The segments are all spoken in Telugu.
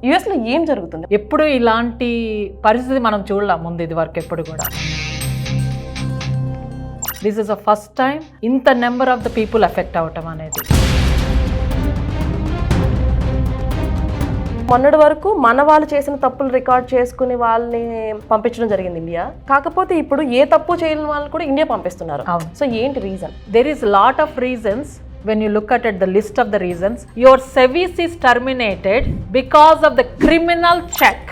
యుఎస్లో ఏం జరుగుతుంది? ఎప్పుడు ఇలాంటి పరిస్థితి మనం చూడలేం ముందు ఇది వరకు ఎప్పుడు కూడా. This is the first time ఇంత number of the people effect అవటం అనేది. మొన్నటి వరకు మన వాళ్ళు చేసిన తప్పులు రికార్డ్ చేసుకుని వాళ్ళని పంపించడం జరిగింది ఇండియా. కాకపోతే ఇప్పుడు ఏ తప్పు చేయని వాళ్ళని కూడా ఇండియా పంపిస్తున్నారు. సో ఏంటి reason? There is lot of reasons. When you look at it, the list of the reasons, your service is terminated because of the criminal check.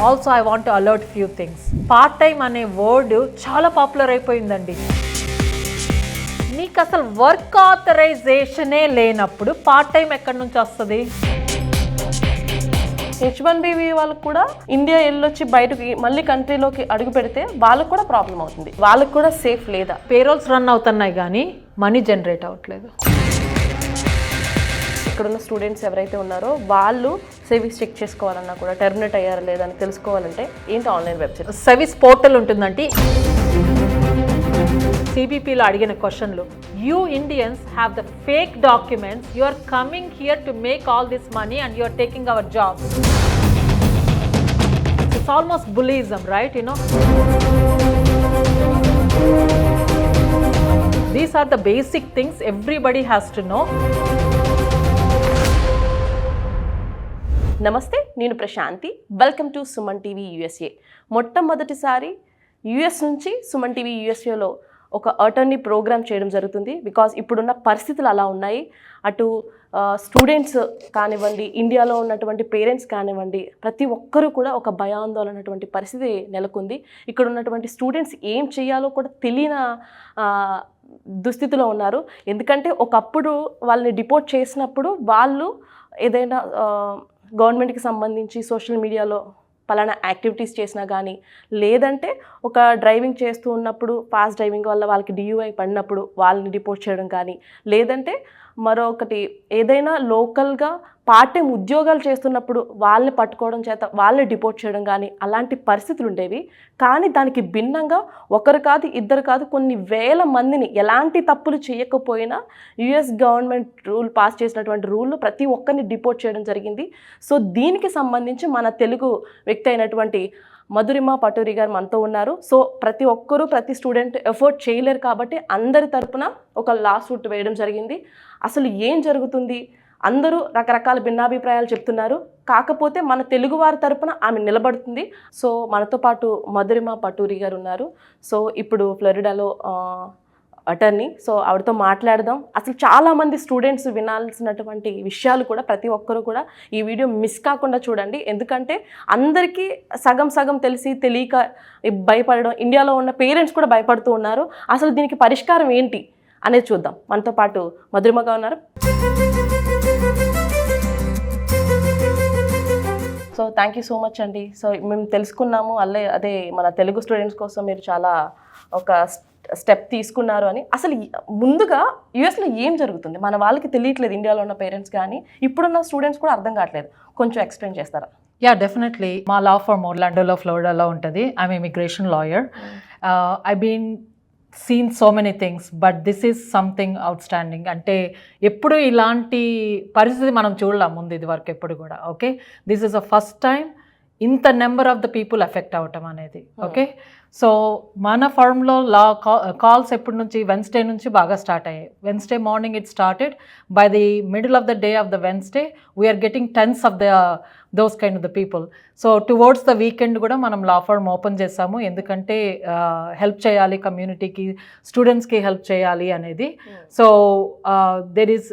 Also, I want to alert few things. Part time అనే వర్డ్ చాలా పాపులర్ అయిపోయిందండి. నీకు అసలు వర్క్ ఆథరైజేషనే లేనప్పుడు పార్ట్ టైం ఎక్కడి నుంచి వస్తుంది? H1B వాళ్ళకు కూడా ఇండియా వెళ్ళొచ్చి బయటకి మళ్ళీ కంట్రీలోకి అడుగు పెడితే వాళ్ళకు కూడా ప్రాబ్లం అవుతుంది. వాళ్ళకు కూడా సేఫ్ లేదా? పేరోల్స్ రన్ అవుతున్నాయి కానీ మనీ జనరేట్ అవ్వట్లేదు. ఇక్కడున్న స్టూడెంట్స్ ఎవరైతే ఉన్నారో వాళ్ళు సర్వీస్ చెక్ చేసుకోవాలన్నా కూడా టెర్మినేట్ అయ్యారా లేదా అని తెలుసుకోవాలంటే ఏంటి ఆన్లైన్ వెబ్సైట్ సర్వీస్ పోర్టల్ ఉంటుందంటే సిబిపిలో అడిగిన క్వశ్చన్లు, you Indians have the fake documents, you are coming here to make all this money and you are taking our jobs. It's almost bullyism, right? You know, these are the basic things everybody has to know. నమస్తే, నేను Prashanthi. Welcome to Suman TV USA. మొట్టమొదటిసారి యూఎస్ నుంచి సుమన్ టీవీ యూఎస్ఏలో ఒక అటర్నీ ప్రోగ్రామ్ చేయడం జరుగుతుంది. బికాజ్ ఇప్పుడున్న పరిస్థితులు అలా ఉన్నాయి. అటు స్టూడెంట్స్ కానివ్వండి, ఇండియాలో ఉన్నటువంటి పేరెంట్స్ కానివ్వండి, ప్రతి ఒక్కరూ కూడా ఒక భయాందోళనటువంటి పరిస్థితి నెలకొంది. ఇక్కడ ఉన్నటువంటి స్టూడెంట్స్ ఏం చేయాలో కూడా తెలియని దుస్థితిలో ఉన్నారు. ఎందుకంటే ఒకప్పుడు వాళ్ళని డిపోర్ట్ చేసినప్పుడు వాళ్ళు ఏదైనా గవర్నమెంట్కి సంబంధించి సోషల్ మీడియాలో పలానా యాక్టివిటీస్ చేసినా కానీ, లేదంటే ఒక డ్రైవింగ్ చేస్తూ ఉన్నప్పుడు ఫాస్ట్ డ్రైవింగ్ వల్ల వాళ్ళకి DUI పడినప్పుడు వాళ్ళని డిపోర్ట్ చేయడం కానీ, లేదంటే మరొకటి ఏదైనా లోకల్గా పార్ట్ టైం ఉద్యోగాలు చేస్తున్నప్పుడు వాళ్ళని పట్టుకోవడం చేత వాళ్ళని డిపోర్ట్ చేయడం కానీ అలాంటి పరిస్థితులు ఉండేవి. కానీ దానికి భిన్నంగా ఒకరు కాదు, ఇద్దరు కాదు, కొన్ని వేల మందిని ఎలాంటి తప్పులు చేయకపోయినా యుఎస్ గవర్నమెంట్ రూల్ పాస్ చేసినటువంటి రూల్లో ప్రతి ఒక్కరిని డిపోర్ట్ చేయడం జరిగింది. సో దీనికి సంబంధించి మన తెలుగు వ్యక్తి అయినటువంటి మధురిమ పటూరి గారు మనతో ఉన్నారు. సో ప్రతి ఒక్కరూ ప్రతి స్టూడెంట్ ఎఫర్ట్ చేయలేరు కాబట్టి అందరి తరపున ఒక లా సూట్ వేయడం జరిగింది. అసలు ఏం జరుగుతుంది? అందరూ రకరకాల భిన్నాభిప్రాయాలు చెప్తున్నారు. కాకపోతే మన తెలుగువారి తరపున ఆమె నిలబడుతుంది. సో మనతో పాటు మధురిమ పటూరి గారు ఉన్నారు. సో ఇప్పుడు ఫ్లోరిడాలో అటర్నీ. సో ఆవిడతో మాట్లాడదాం. అసలు చాలామంది స్టూడెంట్స్ వినాల్సినటువంటి విషయాలు కూడా ప్రతి ఒక్కరు కూడా ఈ వీడియో మిస్ కాకుండా చూడండి. ఎందుకంటే అందరికీ సగం సగం తెలిసి తెలియక భయపడడం, ఇండియాలో ఉన్న పేరెంట్స్ కూడా భయపడుతూ ఉన్నారు. అసలు దీనికి పరిష్కారం ఏంటి అనేది చూద్దాం. మనతో పాటు మధురిమగా ఉన్నారు. So thank you so much అండి. సో మేము తెలుసుకున్నాము అదే మన తెలుగు స్టూడెంట్స్ కోసం మీరు చాలా ఒక స్టెప్ తీసుకున్నారు అని. అసలు ముందుగా యుఎస్లో ఏం జరుగుతుంది? మన వాళ్ళకి తెలియట్లేదు, ఇండియాలో ఉన్న పేరెంట్స్ కానీ ఇప్పుడున్న స్టూడెంట్స్ కూడా అర్థం కావట్లేదు. కొంచెం ఎక్స్ప్లెయిన్ చేస్తారా? Yeah, definitely. మా లా ఫర్మ్ ఒర్లాండోలో, ఫ్లోరిడాలో ఉంటుంది. I'm immigration lawyer. I been seen so many things, but this is something outstanding. అంటే ఎప్పుడు ఇలాంటి పరిస్థితి మనం చూడలేం ముందు ఇది వరకు ఎప్పుడు కూడా. Okay, this is the first time ఇంత number of the people effect అవటం అనేది. ఓకే, సో మన ఫర్మ్లో లా కాల్స్ ఎప్పటి నుంచి, వెన్స్డే నుంచి బాగా స్టార్ట్ అయ్యాయి. Wednesday morning it started. By the middle of the day of the Wednesday we're getting tens of those kind of the people. So towards the weekend కూడా మనం లా ఫర్మ్ ఓపెన్ చేసాము. ఎందుకంటే హెల్ప్ చేయాలి, కమ్యూనిటీకి, స్టూడెంట్స్కి హెల్ప్ చేయాలి అనేది. So there is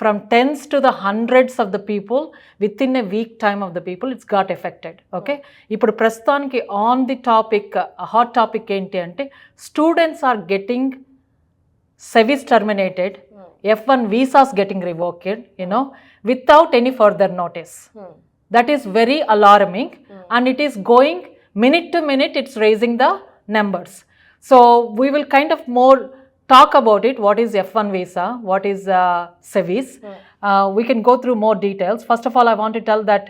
from tens to the hundreds of the people within a week time of the people it's got affected. Okay, ఇప్పుడు ప్రస్తుతానికి on the topic, hot topic ఏంటి అంటే students are getting service terminated, F1 visas getting revoked, without any further notice. That is very alarming, and it is going minute to minute, it's raising the numbers. So we will kind of more talk about it. What is F1 visa? What is service? We can go through more details. First of all, I want to tell that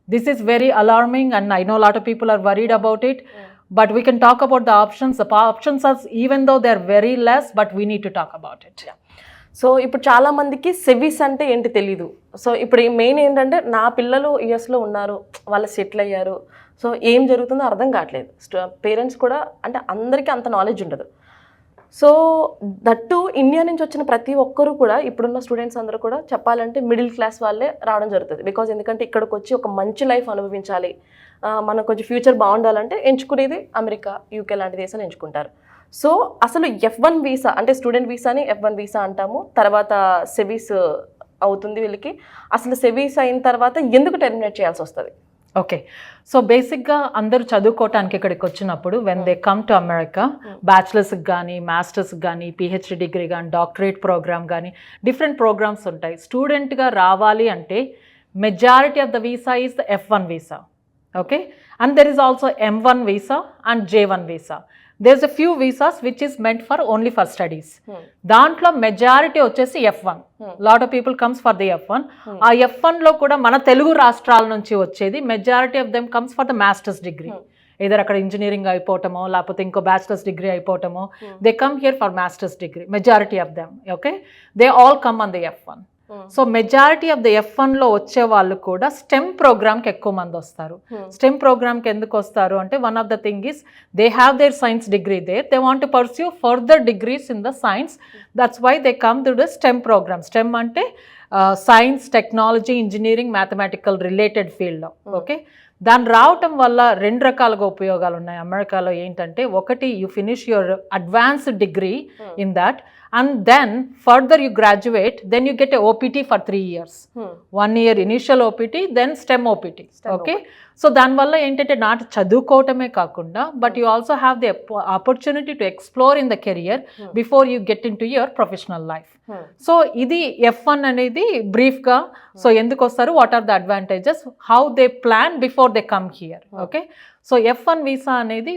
this is very alarming, and I know a lot of people are worried about it. But we can talk about the options. The options are, even though they're very less, but we need to talk about it. Yeah. So ఇప్పుడు చాలా మందికి సెవిస్ అంటే ఏంటి తెలీదు. సో ఇప్పుడు మెయిన్ ఏంటంటే నా పిల్లలు యుఎస్లో ఉన్నారు, వాళ్ళు సెటిల్ అయ్యారు, సో ఏం జరుగుతుందో అర్థం కావట్లేదు. పేరెంట్స్ కూడా అంటే అందరికీ అంత నాలెడ్జ్ ఉండదు. సో దట్టు ఇండియా నుంచి వచ్చిన ప్రతి ఒక్కరు కూడా ఇప్పుడున్న స్టూడెంట్స్ అందరూ కూడా చెప్పాలంటే మిడిల్ క్లాస్ వాళ్ళే రావడం జరుగుతుంది. బికాజ్ ఎందుకంటే ఇక్కడికి వచ్చి ఒక మంచి లైఫ్ అనుభవించాలి, మనకు కొంచెం ఫ్యూచర్ బాగుండాలంటే ఎంచుకునేది అమెరికా, యూకే లాంటి దేశాలు ఎంచుకుంటారు. సో అసలు F1 వీసా అంటే స్టూడెంట్ వీసాని F1 వీసా అంటాము, తర్వాత సెవీస్ అవుతుంది వీళ్ళకి. అసలు సెవీస్ అయిన తర్వాత ఎందుకు టెర్మినేట్ చేయాల్సి వస్తుంది? ఓకే, సో బేసిక్గా అందరూ చదువుకోవటానికి ఇక్కడికి వచ్చినప్పుడు when they come to America, బ్యాచిలర్స్కి కానీ మాస్టర్స్కి కానీ పిహెచ్డి డిగ్రీ కానీ డాక్టరేట్ ప్రోగ్రామ్ కానీ డిఫరెంట్ ప్రోగ్రామ్స్ ఉంటాయి. స్టూడెంట్గా రావాలి అంటే majority of the visa is the F1 visa. Okay, and there is also M1 visa and J1 visa. there's a few visas which is meant for only for studies. దాంట్లో మెజారిటీ వచ్చేసి F1. Lot of people comes for the F1. ఆ F1 లో కూడా మన తెలుగు రాష్ట్రాల నుంచి వచ్చేది majority of them comes for the masters degree. Either అక్కడ ఇంజనీరింగ్ అయిపోవటమో లేకపోతే ఇంకో బ్యాచిలర్స్ డిగ్రీ అయిపోవటమో, they come here for masters degree, majority of them. Okay, they all come on the F1. So majority of the F1 లో వచ్చే వాళ్ళు కూడా స్టెమ్ ప్రోగ్రామ్కి ఎక్కువ మంది వస్తారు. స్టెమ్ ప్రోగ్రామ్కి ఎందుకు వస్తారు అంటే one of the thing is they have their science degree there, they want to pursue further degrees in the science. That's why they come to the STEM program. STEM అంటే science, technology, engineering, mathematical related ఫీల్డ్లో. ఓకే, దాన్ని రావటం వల్ల రెండు రకాలుగా ఉపయోగాలు ఉన్నాయి అమెరికాలో. ఏంటంటే ఒకటి, you finish your advanced degree in that and then further you graduate, then you get a OPT for 3 years. 1 year initial OPT, then STEM OPT. Okay, so దానివల్ల ఏంటంటే నాట్ చదువుకోవటమే కాకుండా but you also have the opportunity to explore in the career before you get in to your professional life. So ఇది F1 అనేది బ్రీఫ్గా. సో ఎందుకు వస్తారు, what are the advantages, how they plan before they come here. Okay, so F1 visa అనేది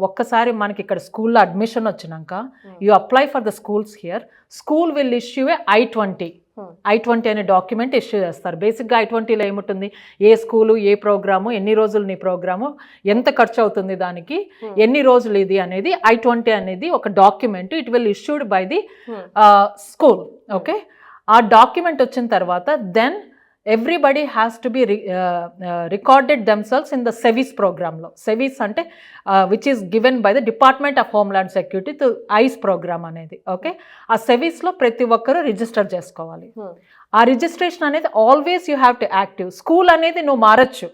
ఒక్కసారి మనకి ఇక్కడ స్కూల్లో అడ్మిషన్ వచ్చినాక you apply for the schools here. School will issue a I-20 అనే డాక్యుమెంట్ ఇష్యూ చేస్తారు. బేసిక్గా I-20లో ఏముంటుంది, ఏ స్కూలు, ఏ ప్రోగ్రాము, ఎన్ని రోజులు నీ ప్రోగ్రాము, ఎంత ఖర్చు అవుతుంది దానికి, ఎన్ని రోజులు ఇది అనేది I-20 అనేది ఒక document. It will issued by the school. Okay, ఆ డాక్యుమెంట్ వచ్చిన తర్వాత then everybody has to be recorded themselves in the SEVIS program lo. SEVIS ante which is given by the Department of Homeland Security to ICE program anedi. Okay, aa SEVIS lo prati okkaru register chesukovali. Aa registration anedi always you have to active. School anedi no marachu,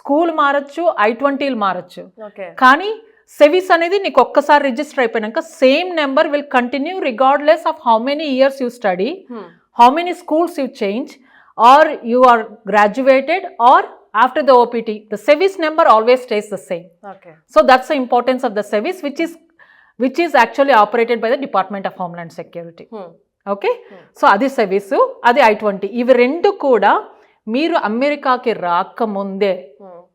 school marachu, I-20 lu marachu. Okay, కానీ సెవిస్ అనేది నీకు ఒక్కసారి రిజిస్టర్ అయిపోయాక same number will continue regardless of how many years you study, how many schools you change, or you are graduated, or after the OPT, the SEVIS number always stays the same. Okay, so that's the importance of the SEVIS, which is actually operated by the Department of Homeland Security. Okay, so adi SEVIS, adi I-20. ఇవి రెండు కూడా మీరు అమెరికాకి రాకముందే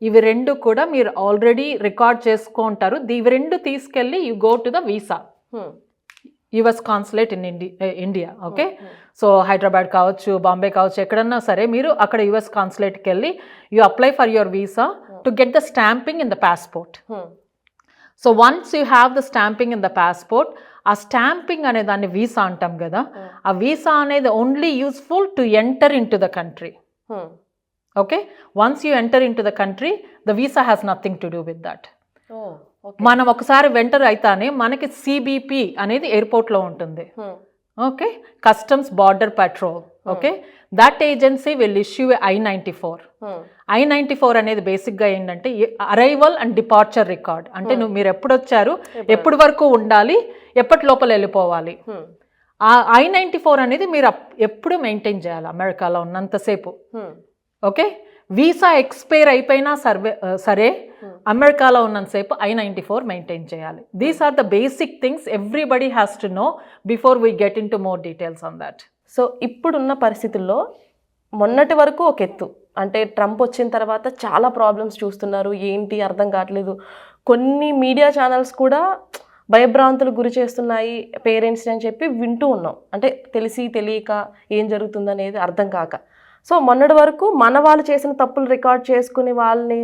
ఇవి రెండు కూడా మీరు ఆల్రెడీ రికార్డ్ చేసుకుంటారు. ఇవి రెండు తీసుకెళ్ళి you go to the visa, US consulate in India. Okay, so Hyderabad కావచ్చు, బాంబే కావచ్చు, ఎక్కడన్నా సరే మీరు అక్కడ యుఎస్ కాన్సులేట్కి వెళ్ళి you apply for your visa to get the stamping in the passport. So once you have the stamping in the passport, ఆ స్టాంపింగ్ అనే దాన్ని వీసా అంటాం కదా, ఆ వీసా అనేది only useful to enter in to the country. Okay, once you enter in to the country, the visa has nothing to do with that. మనం ఒకసారి వెంటర్ అయితేనే మనకి CBP అనేది ఎయిర్పోర్ట్లో ఉంటుంది. Okay, customs border petrol. Okay, that agency will issue I-94. I-94 అనేది బేసిక్గా ఏంటంటే అరైవల్ అండ్ డిపార్చర్ రికార్డ్. అంటే మీరు ఎప్పుడు వచ్చారు, ఎప్పటి వరకు ఉండాలి, ఎప్పటి లోపల వెళ్ళిపోవాలి. ఆ I-94 అనేది మీరు ఎప్పుడు మెయింటైన్ చేయాలి అమెరికాలో ఉన్నంతసేపు. ఓకే, వీసా ఎక్స్పైర్ అయిపోయినా సరే అమెరికాలో ఉన్నంతసేపు I-94 మెయింటైన్ చేయాలి. These are the basic things everybody has to know before we get in to more details on that. So ఇప్పుడున్న పరిస్థితుల్లో మొన్నటి వరకు ఒక ఎత్తు, అంటే ట్రంప్ వచ్చిన తర్వాత చాలా ప్రాబ్లమ్స్ చూస్తున్నారు, ఏంటి అర్థం కావట్లేదు. కొన్ని మీడియా ఛానల్స్ కూడా భయభ్రాంతులకు గురి చేస్తున్నాయి పేరెంట్స్ని అని చెప్పి వింటూ ఉన్నాం. అంటే తెలిసి తెలియక ఏం జరుగుతుందనేది అర్థం కాక. సో మొన్నటి వరకు మన వాళ్ళు చేసిన తప్పులు రికార్డ్ చేసుకుని వాళ్ళని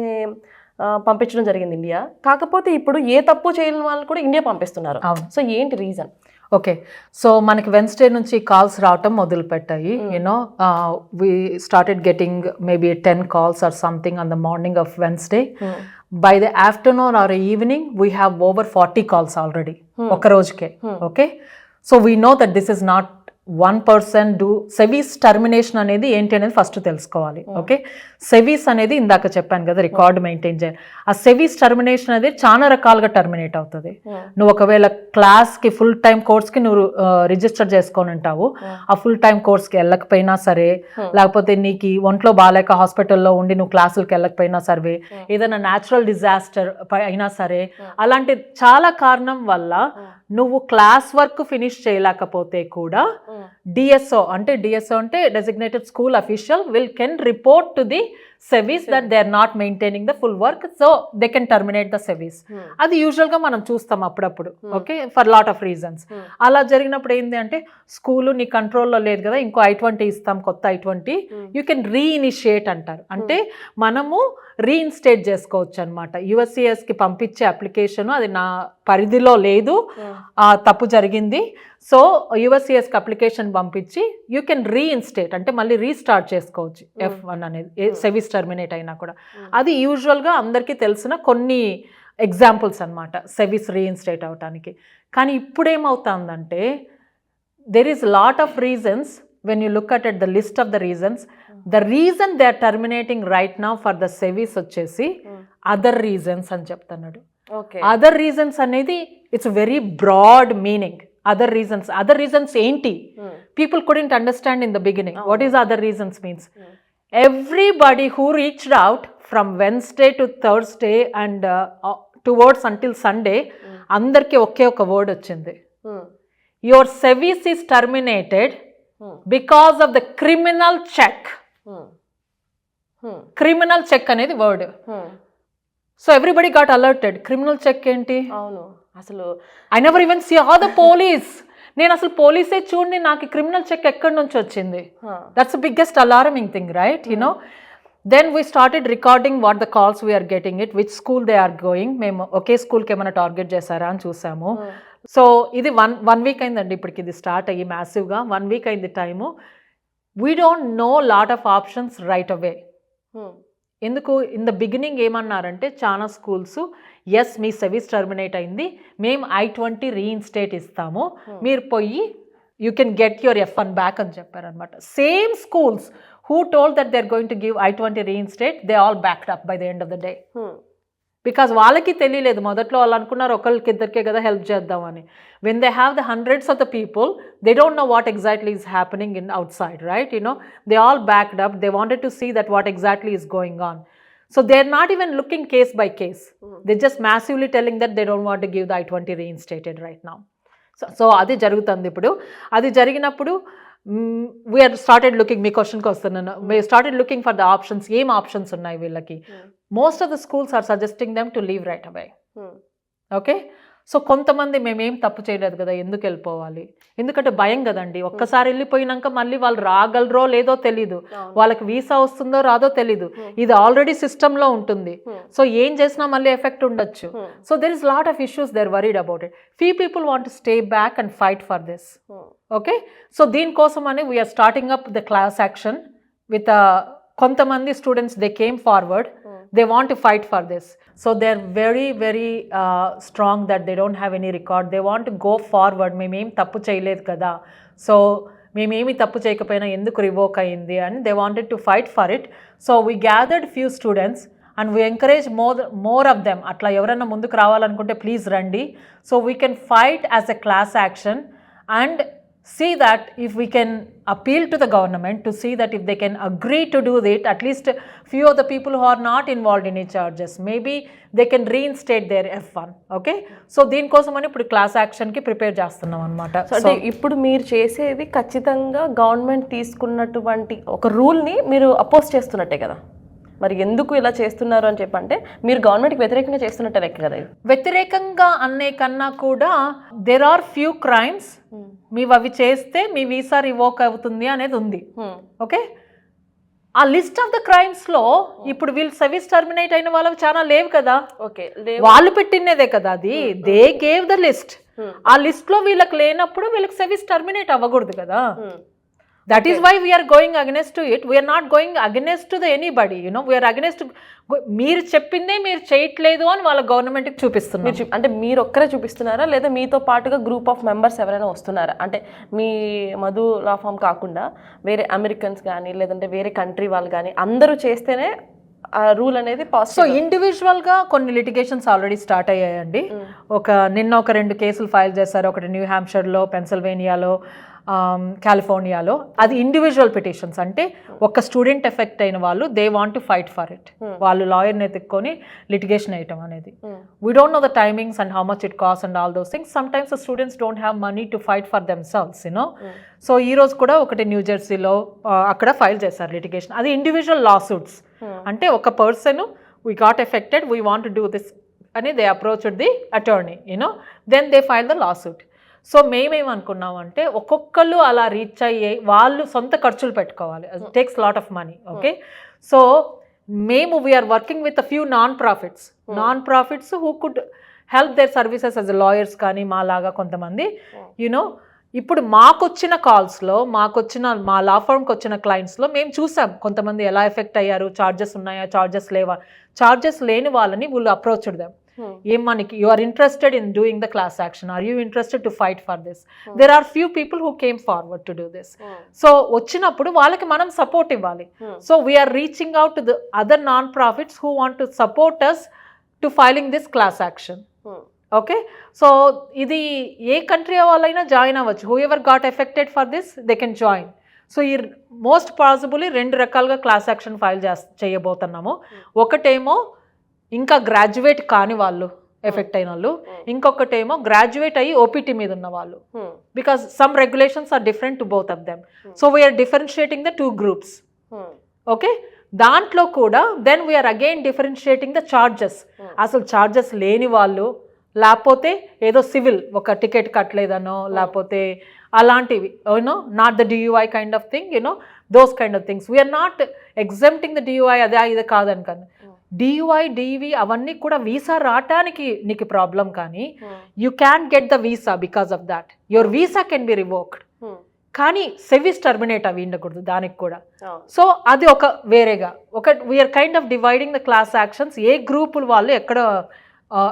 పంపించడం జరిగింది ఇండియా. కాకపోతే ఇప్పుడు ఏ తప్పు చేయని వాళ్ళు కూడా ఇండియా పంపిస్తున్నారు. సో ఏంటి రీజన్? ఓకే, సో మనకి వెన్స్డే నుంచి కాల్స్ రావటం మొదలు పెట్టాయి. You know we started getting maybe 10 calls or something on the morning of Wednesday. By the afternoon or evening we have over 40 calls already ఒక రోజుకే. Okay, so we know that this is not one person do సెవీస్ టర్మినేషన్ అనేది ఏంటి అనేది ఫస్ట్ తెలుసుకోవాలి. ఓకే, సెవీస్ అనేది ఇందాక చెప్పాను కదా రికార్డ్ మెయింటైన్ చేయాలి. ఆ సెవీస్ టర్మినేషన్ అనేది చాలా రకాలుగా టర్మినేట్ అవుతుంది. నువ్వు ఒకవేళ క్లాస్కి ఫుల్ టైం కోర్స్కి నువ్వు రిజిస్టర్ చేసుకొని ఉంటావు, ఆ ఫుల్ టైం కోర్స్కి వెళ్ళకపోయినా సరే, లేకపోతే నీకు ఒంట్లో బాగాలేక హాస్పిటల్లో ఉండి నువ్వు క్లాసులకి వెళ్ళకపోయినా సరే, ఏదైనా న్యాచురల్ డిజాస్టర్ అయినా సరే, అలాంటి చాలా కారణం వల్ల నువ్వు క్లాస్ వర్క్ ఫినిష్ చేయలేకపోతే కూడా డిఎస్ఓ అంటే designated school official can report to the SEVIS that they are not maintaining the full work, so they can terminate the SEVIS. అది యూజువల్గా మనం చూస్తాం అప్పుడప్పుడు. Okay, for lot of reasons. అలా జరిగినప్పుడు ఏంటి అంటే స్కూలు నీ కంట్రోల్లో లేదు కదా, ఇంకో I-20 ఇస్తాం, కొత్త I-20, యూ కెన్ రీఇనిషియేట్ అంటారు. అంటే మనము రీఇన్స్టేట్ చేసుకోవచ్చు అనమాట. USCISకి పంపించే అప్లికేషన్ అది నా పరిధిలో లేదు, తప్పు జరిగింది, సో USCISకి అప్లికేషన్ పంపించి యూ కెన్ రీఇన్స్టేట్ అంటే మళ్ళీ రీస్టార్ట్ చేసుకోవచ్చు F1 అనేది సెవీస్ టర్మినేట్ అయినా కూడా. అది యూజువల్గా అందరికీ తెలిసిన కొన్ని ఎగ్జాంపుల్స్ అనమాట సెవీస్ రీఇన్స్టేట్ అవటానికి. కానీ ఇప్పుడు ఏమవుతుందంటే there is lot of reasons when you look at the list of the reasons. The reason they are terminating right now for the sevis వచ్చేసి other reasons అని చెప్తున్నాడు. other reasons అనేది it's a very broad meaning. other reasons ఏంటి? people couldn't understand in the beginning what is other reasons means. everybody who reached out from Wednesday to Thursday and towards until Sunday అందరికి ఒకే ఒక వర్డ్ వచ్చింది, your sevis is terminated because of the criminal check. criminal check అనేది word. So everybody got alerted. Criminal check ఏంటి? అవును, అసలు I never even see all the police. నేను అసలు పోలీసే చూడండి, నాకు క్రిమినల్ చెక్ ఎక్కడి నుంచి వచ్చింది? That's biggest alarming thing, right? You know, then we started recording what the calls we're getting it, which school they are going. మేము ఒకే స్కూల్కి ఏమైనా టార్గెట్ చేశారా అని చూసాము. సో ఇది వన్ వీక్ అయిందండి ఇప్పటికి, ఇది స్టార్ట్ అయ్యి మ్యాసివ్గా 1 week అయింది time. We don't know lot of options right away. ఎందుకు ఇన్ ద బిగినింగ్ ఏమన్నారంటే చాలా స్కూల్స్, ఎస్ మీ సెవీస్ టర్మినేట్ అయింది, మేము I-20 రీఇన్స్టేట్ ఇస్తాము, మీరు పోయి you can get your F1 back అని చెప్పారనమాట. Same schools who told that they're going to give I-20 reinstate, they all backed up by the end of the day. Because వాళ్ళకి తెలియలేదు మొదట్లో, వాళ్ళు అనుకున్నారు ఒకళ్ళకి ఇద్దరికే కదా హెల్ప్ చేద్దామని. When they have the hundreds of the people, they don't know what exactly is happening in outside, right? You know, they all backed up. They wanted to see that what exactly is going on. So they're not even looking case by case. They're just massively telling that they don't want to give the I-20 reinstated right now. So అది జరుగుతుంది ఇప్పుడు. అది జరిగినప్పుడు we had started looking, మీ క్వశ్చన్కి వస్తున్నాను, we started looking for the options. ఏం ఆప్షన్స్ ఉన్నాయి వీళ్ళకి? most of the schools are suggesting them to leave right away. Okay, so కొంతమంది మేమేం తప్పు చేయలేదు కదా, ఎందుకు వెళ్ళిపోవాలి? ఎందుకంటే భయం కదండి, ఒక్కసారి వెళ్ళిపోయినాక మళ్ళీ వాళ్ళు రాగలరో లేదో తెలీదు, వాళ్ళకి వీసా వస్తుందో రాదో తెలీదు, ఇది ఆల్రెడీ సిస్టంలో ఉంటుంది, సో ఏం చేసినా మళ్ళీ ఎఫెక్ట్ ఉండొచ్చు. So there is lot of issues, they are worried about it. Few people want to stay back and fight for this. Okay, so దీనికోసం అని we are starting up the class action with కొంతమంది students, they came forward, they want to fight for this. So they're very very strong that they don't have any record. They want to go forward. మేమేం తప్పు చేయలేదు కదా, సో మేమేమి తప్పు చేయకపోయినా ఎందుకు రివోక్ అయింది అని they wanted to fight for it. So we gathered few students and we encourage more of them. అట్లా ఎవరైనా ముందుకు రావాలనుకుంటే ప్లీజ్ రండి. So we can fight as a class action and see that if we can appeal to the government to see that if they can agree to do it, at least few of the people who are not involved in any charges, maybe they can reinstate their F1. okay, so దీని కోసమని ఇప్పుడు క్లాస్ యాక్షన్కి ప్రిపేర్ చేస్తున్నాం అనమాట. అంటే ఇప్పుడు మీరు చేసేది ఖచ్చితంగా గవర్నమెంట్ తీసుకున్నటువంటి ఒక రూల్ని మీరు అపోజ్ చేస్తున్నట్టే కదా, మరి ఎందుకు ఇలా చేస్తున్నారు అని చెప్పంటే మీరు గవర్నమెంట్కి వ్యతిరేకంగా చేస్తున్నట్టే లెక్క కదా. వ్యతిరేకంగా అనే కన్నా కూడా దెర్ ఆర్ ఫ్యూ క్రైమ్స్, మీరు అవి చేస్తే మీ వీసా రివోక్ అవుతుంది అనేది ఉంది. ఓకే, ఆ లిస్ట్ ఆఫ్ ద క్రైమ్స్ లో ఇప్పుడు వీళ్ళు సర్వీస్ టర్మినేట్ అయిన వాళ్ళకి చాలా లేవు కదా. ఓకే, వాళ్ళు పెట్టినదే కదా అది, దే గేవ్ ద లిస్ట్. ఆ లిస్ట్లో వీళ్ళకి లేనప్పుడు వీళ్ళకి సర్వీస్ టర్మినేట్ అవ్వకూడదు కదా. That is why we are going against to it. We are not going against to the anybody, you know. We are against to మీరు చెప్పిందే మీరు చేయట్లేదు అని వాళ్ళ గవర్నమెంట్కి చూపిస్తున్నారు. అంటే మీరు ఒక్కరే చూపిస్తున్నారా లేదా మీతో పాటుగా గ్రూప్ ఆఫ్ మెంబర్స్ ఎవరైనా వస్తున్నారా? అంటే మీ మధు లా ఫామ్ కాకుండా వేరే అమెరికన్స్ కానీ లేదంటే వేరే కంట్రీ వాళ్ళు కానీ అందరూ చేస్తేనే ఆ రూల్ అనేది పాసిబుల్. సో ఇండివిజువల్గా కొన్ని లిటిగేషన్స్ ఆల్రెడీ స్టార్ట్ అయ్యాయండి. నిన్న ఒక 2 కేసులు ఫైల్ చేశారు. ఒకటి న్యూ హ్యాంప్షైర్లో, పెన్సిల్వేనియాలో, కాలిఫోర్నియాలో. అది ఇండివిజువల్ పిటిషన్స్, అంటే ఒక స్టూడెంట్ ఎఫెక్ట్ అయిన వాళ్ళు they want to fight for it. వాళ్ళు లాయర్ని ఎత్తుక్కొని లిటిగేషన్ వేయటం అనేది. We don't know the timings and how much it cost and all those things. Some times the students don't have money to fight for them selves, you know. So ఈ రోజు కూడా ఒకటి న్యూ జెర్సీలో అక్కడ ఫైల్ చేశారు లిటిగేషన్. అది ఇండివిజువల్ లా సూట్స్. అంటే ఒక person we got affected, we want to do this అని they approached the attorney, you know, then they file the lawsuit. So మేమేమనుకున్నామంటే ఒక్కొక్కళ్ళు అలా రీచ్ అయ్యి వాళ్ళు సొంత ఖర్చులు పెట్టుకోవాలి. అది takes lot of money. Okay, so మేము we are working with a few non profits who could help their services as lawyers కానీ మాలాగా కొంతమంది, యూనో. ఇప్పుడు మాకొచ్చిన కాల్స్లో, మా లా ఫర్మ్కి వచ్చిన క్లయింట్స్లో మేము చూసాం కొంతమంది ఎలా ఎఫెక్ట్ అయ్యారు, ఛార్జెస్ ఉన్నాయా, ఛార్జెస్ లేవా. ఛార్జెస్ లేని వాళ్ళని వీళ్ళు అప్రోచ్డ్ దెమ్. ఏం మనకి you are interested in doing the class action, or you interested to fight for this. There are few people who came forward to do this. So వచ్చినప్పుడు వాళ్ళకి మనం సపోర్ట్ ఇవ్వాలి. So we're reaching out to the other non profits who want to support us to filing this class action. Okay, so ఇది ఏ కంట్రీ వాళ్ళైనా జాయిన్ అవ్వచ్చు. Whoever got affected for this they can join. So ఈ మోస్ట్ పాసిబుల్లీ 2 రకాలుగా క్లాస్ యాక్షన్ ఫైల్ చేయబోతున్నాము. ఒకటేమో ఇంకా గ్రాడ్యుయేట్ కాని వాళ్ళు ఎఫెక్ట్ అయిన వాళ్ళు, ఇంకొకటేమో గ్రాడ్యుయేట్ అయ్యి ఓపీటీ మీద ఉన్న వాళ్ళు. Because some regulations are different to both of them. So we're differentiating the 2 groups. Okay, దాంట్లో కూడా then we're again differentiating the charges. అసలు ఛార్జెస్ లేని వాళ్ళు, లేకపోతే ఏదో సివిల్ ఒక టికెట్ కట్టలేదనో, లేకపోతే అలాంటివి, you know, not the DUI kind of thing, you know, those kind of things. We are not exempting the DUI, అదే ఇది కాదనుకని. డియూఐ, డివి అవన్నీ కూడా వీసా రావటానికి నీకు ప్రాబ్లం, కానీ you can get the visa because of that. Your visa can be revoked, కానీ సర్వీస్ టర్మినేట్ అవి ఉండకూడదు దానికి కూడా. సో అది ఒక వేరేగా we are kind of dividing the class actions. ఏ గ్రూపులు వాళ్ళు ఎక్కడ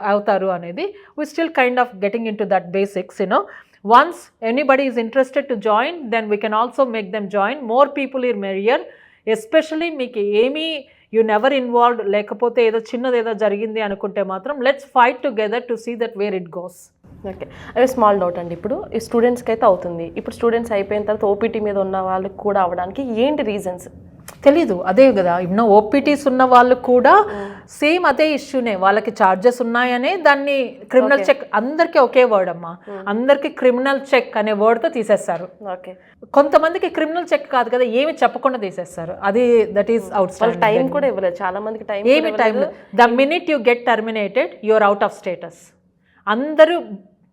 అవుతారు అనేది we still kind of getting into that basics, you know. Once anybody is interested to join, then we can also make them join. More people are merrier. Especially మీకు ఏమీ యూ నెవర్ ఇన్వాల్వ్డ్ లేకపోతే ఏదో చిన్నది ఏదో జరిగింది అనుకుంటే మాత్రం let's fight together to see that where it goes. Okay, అదే స్మాల్ డౌట్ అండి. ఇప్పుడు ఈ స్టూడెంట్స్కి అయితే అవుతుంది, ఇప్పుడు స్టూడెంట్స్ అయిపోయిన తర్వాత ఓపీటీ మీద ఉన్న వాళ్ళకి కూడా అవ్వడానికి ఏంటి రీజన్స్ తెలీదు. అదే కదా, ఇప్పుడు ఓపీటీస్ ఉన్న వాళ్ళు కూడా సేమ్ అదే ఇష్యూనే. వాళ్ళకి ఛార్జెస్ ఉన్నాయనే దాన్ని క్రిమినల్ చెక్, అందరికీ ఒకే వర్డ్ అమ్మా, అందరికి క్రిమినల్ చెక్ అనే వర్డ్తో తీసేస్తారు. ఓకే, కొంతమందికి క్రిమినల్ చెక్ కాదు కదా, ఏమి చెప్పకుండా తీసేస్తారు. అది that is outstanding. Time కూడా ఇవ్వలేదు చాలా మందికి, టైం ఏమి time. The minute you get terminated you're out of status. అందరూ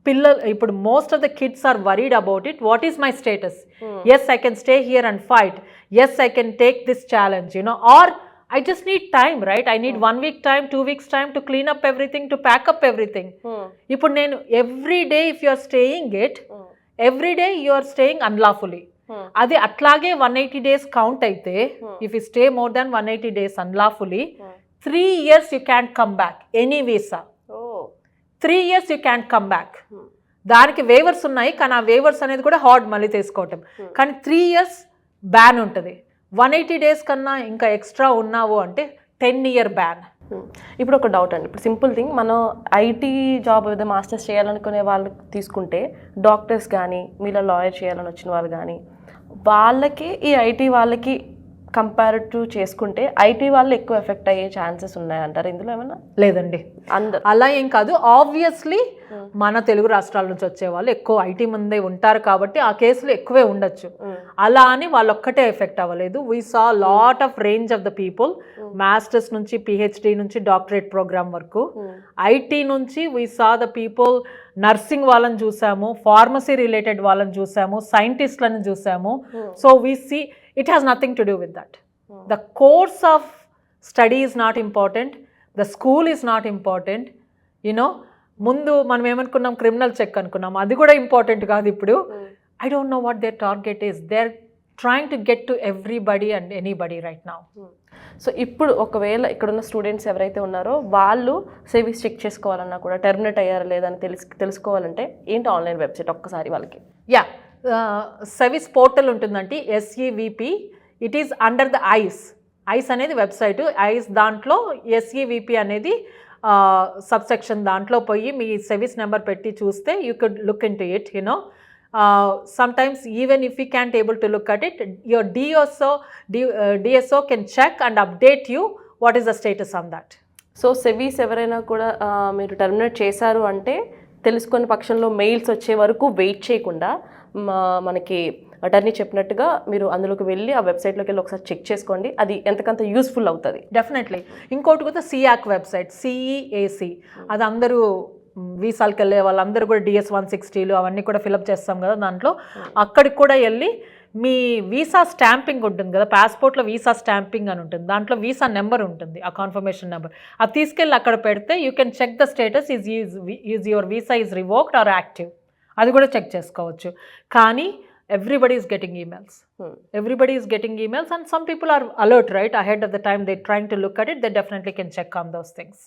పిల్లలు ఇప్పుడు most of the kids are worried about it. What is my status? Yes I can stay here and fight. Yes, I can take this challenge, you know, or I just need time, right? I need 1 week time, 2 weeks time to clean up everything, to pack up everything. Ippudu nenu every day if you are staying it, every day you are staying unlawfully. Adi atlage 180 days count aithe, if you stay more than 180 days unlawfully, 3 years you can't come back any visa. 3 years you can't come back. దానికి వేవర్స్ ఉన్నాయి, కానీ ఆ వేవర్స్ అనేది కూడా హార్డ్ మళ్ళీ తీసుకోవటం. కానీ 3 years బ్యాన్ ఉంటుంది. 180 days కన్నా ఇంకా ఎక్స్ట్రా ఉన్నావు అంటే 10-year బ్యాన్. ఇప్పుడు ఒక డౌట్ అండి, ఇప్పుడు సింపుల్ థింగ్, మనం ఐటీ జాబ్ ఏదో మాస్టర్స్ చేయాలనుకునే వాళ్ళు తీసుకుంటే, డాక్టర్స్ కానీ మీలో లాయర్ చేయాలని వచ్చిన వాళ్ళు కానీ, వాళ్ళకి ఈ ఐటీ వాళ్ళకి కంపారిటివ్ చేసుకుంటే ఐటీ వాళ్ళు ఎక్కువ ఎఫెక్ట్ అయ్యే ఛాన్సెస్ ఉన్నాయంటారు ఇందులో ఏమన్నా? లేదండి, అలా ఏం కాదు. ఆబ్వియస్లీ మన తెలుగు రాష్ట్రాల నుంచి వచ్చే వాళ్ళు ఎక్కువ ఐటీ ముందే ఉంటారు కాబట్టి ఆ కేసులు ఎక్కువే ఉండొచ్చు. అలా అని వాళ్ళు ఒక్కటే ఎఫెక్ట్ అవ్వలేదు. We saw lot of range of the people, masters నుంచి పిహెచ్డి నుంచి డాక్టరేట్ ప్రోగ్రామ్ వరకు. ఐటీ నుంచి we saw the people, nursing వాళ్ళని చూసాము, ఫార్మసీ రిలేటెడ్ వాళ్ళని చూసాము, సైంటిస్ట్లను చూసాము. So we see it has nothing to do with that. The course of study is not important, the school is not important, you know. ముందు మనం ఏమనుకున్నాం, క్రిమినల్ చెక్ అనుకున్నాం, అది కూడా ఇంపార్టెంట్ కాదు ఇప్పుడు. I don't know what their target is. They are trying to get to everybody and anybody right now. So ఇప్పుడు ఒకవేళ ఇక్కడున్న స్టూడెంట్స్ ఎవరైతే ఉన్నారో వాళ్ళు సేవింగ్స్ చెక్ చేసుకోవాలన్నా కూడా టెర్మినేట్ అయ్యారా లేదా అని తెలుసుకోవాలంటే ఏంటి ఆన్లైన్ వెబ్సైట్ ఒక్కసారి వాళ్ళకి? యా, సర్వీస్ పోర్టల్ ఉంటుందండి, SEVP. It is under the ice అనేది వెబ్సైట్. ఐస్ దాంట్లో SEVP అనేది సబ్సెక్షన్, దాంట్లో పోయి మీ సర్వీస్ నెంబర్ పెట్టి చూస్తే you could look in to it, you know. Sometimes even if we can't able to look at it, your DSO can check and update you what is the status on that. So SEVIS ఎవరైనా కూడా మీరు టర్మినేట్ చేశారు అంటే తెలుసుకునే పక్షంలో మెయిల్స్ వచ్చే వరకు వెయిట్ చేయకుండా మనకి అటర్నీ చెప్పినట్టుగా మీరు అందులోకి వెళ్ళి ఆ వెబ్సైట్లోకి వెళ్ళి ఒకసారి చెక్ చేసుకోండి, అది ఎంతకంత యూస్ఫుల్ అవుతుంది. డెఫినెట్లీ. ఇంకోటి కూడా CEAC వెబ్సైట్, CEAC, అది అందరూ వీసాలకు వెళ్ళే వాళ్ళందరూ కూడా DS-160లు అవన్నీ కూడా ఫిలప్ చేస్తాం కదా దాంట్లో. అక్కడికి కూడా వెళ్ళి మీ వీసా స్టాంపింగ్ ఉంటుంది కదా, పాస్పోర్ట్లో వీసా స్టాంపింగ్ అని ఉంటుంది, దాంట్లో వీసా నెంబర్ ఉంటుంది, ఆ కన్ఫర్మేషన్ నెంబర్, అది తీసుకెళ్ళి అక్కడ పెడితే you can check the status is your visa is revoked or active, అది కూడా చెక్ చేసుకోవచ్చు. కానీ everybody is getting emails. Everybody is getting emails and some people are alert, right? Ahead of the time they're trying to look at it, they definitely can check on those things.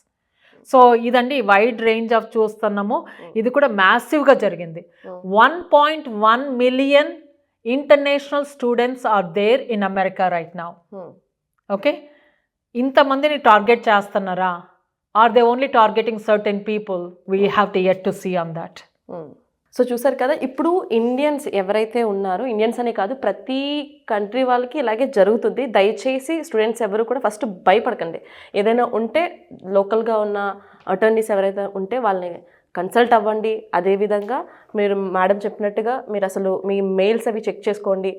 So ఇదండి వైడ్ రేంజ్ ఆఫ్ చూస్తున్నాము. ఇది కూడా మ్యాసివ్గా జరిగింది. 1.1 million international students are there in America right now. Okay, ఇంతమందిని టార్గెట్ చేస్తున్నారా? Are they only targeting certain people? We have to yet to see on that. So చూసారు కదా, ఇప్పుడు ఇండియన్స్ ఎవరైతే ఉన్నారో, ఇండియన్స్ అనే కాదు ప్రతి కంట్రీ వాళ్ళకి ఇలాగే జరుగుతుంది. దయచేసి స్టూడెంట్స్ ఎవరు కూడా ఫస్ట్ భయపడకండి. ఏదైనా ఉంటే లోకల్గా ఉన్న అటర్నీస్ ఎవరైతే ఉంటే వాళ్ళని కన్సల్ట్ అవ్వండి. అదేవిధంగా మీరు మేడం చెప్పినట్టుగా మీరు అసలు మీ మెయిల్స్ అవి చెక్ చేసుకోండి.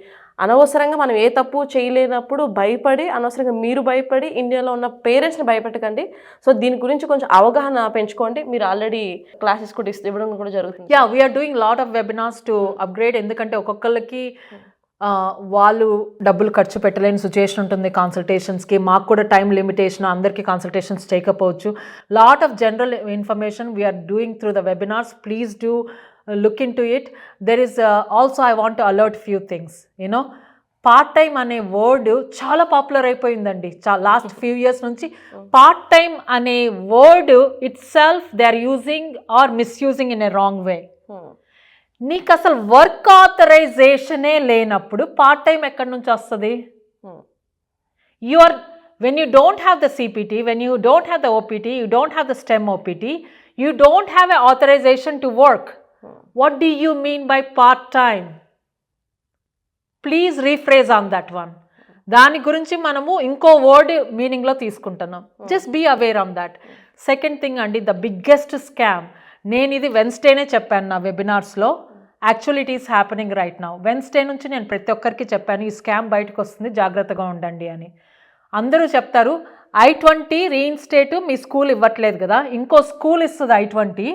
అనవసరంగా మనం ఏ తప్పు చేయలేనప్పుడు భయపడి, అనవసరంగా మీరు భయపడి ఇండియాలో ఉన్న పేరెంట్స్ని భయపెట్టకండి. సో దీని గురించి కొంచెం అవగాహన పెంచుకోండి. మీరు ఆల్రెడీ క్లాసెస్ కూడా ఇవ్వడం కూడా జరుగుతుంది. Yeah, we're doing lot of webinars to upgrade. ఎందుకంటే ఒక్కొక్కరికి వాళ్ళు డబ్బులు ఖర్చు పెట్టలేని సిచ్యుయేషన్ ఉంటుంది కన్సల్టేషన్స్కి. మాకు కూడా టైం లిమిటేషన్, అందరికీ కన్సల్టేషన్స్ చేయకపోవచ్చు. Lot of general information we're doing through the webinars. Please do look into it. There is also I want to alert few things, you know. Part time అనే వర్డ్ చాలా పాపులర్ అయిపోయిందండి లాస్ట్ ఫ్యూ ఇయర్స్ నుంచి. పార్ట్ టైం అనే word itself they are using or misusing in a wrong way. నీకు అసలు వర్క్ ఆథరైజేషనే లేనప్పుడు పార్ట్ టైం ఎక్కడి నుంచి వస్తుంది? You are when you don't have the CPT, when you don't have the OPT, you don't have the STEM OPT, you don't have an authorization to work. What do you mean by part-time? Please rephrase on that one. దాని గురించి మనము ఇంకో వర్డ్ మీనింగ్లో తీసుకుంటున్నాం. Just be aware on that. Second thing అండి, ద బిగ్గెస్ట్ స్కామ్. నేను ఇది వెన్స్డేనే చెప్పాను నా వెబినార్స్లో. Actually it is happening right now. Wednesday నుంచి నేను ప్రతి ఒక్కరికి చెప్పాను, ఈ స్కామ్ బయటకు వస్తుంది, జాగ్రత్తగా ఉండండి అని. అందరూ చెప్తారు I-20 రీఇన్స్టేట్ మీ స్కూల్ ఇవ్వట్లేదు కదా, ఇంకో స్కూల్ ఇస్తుంది I-20,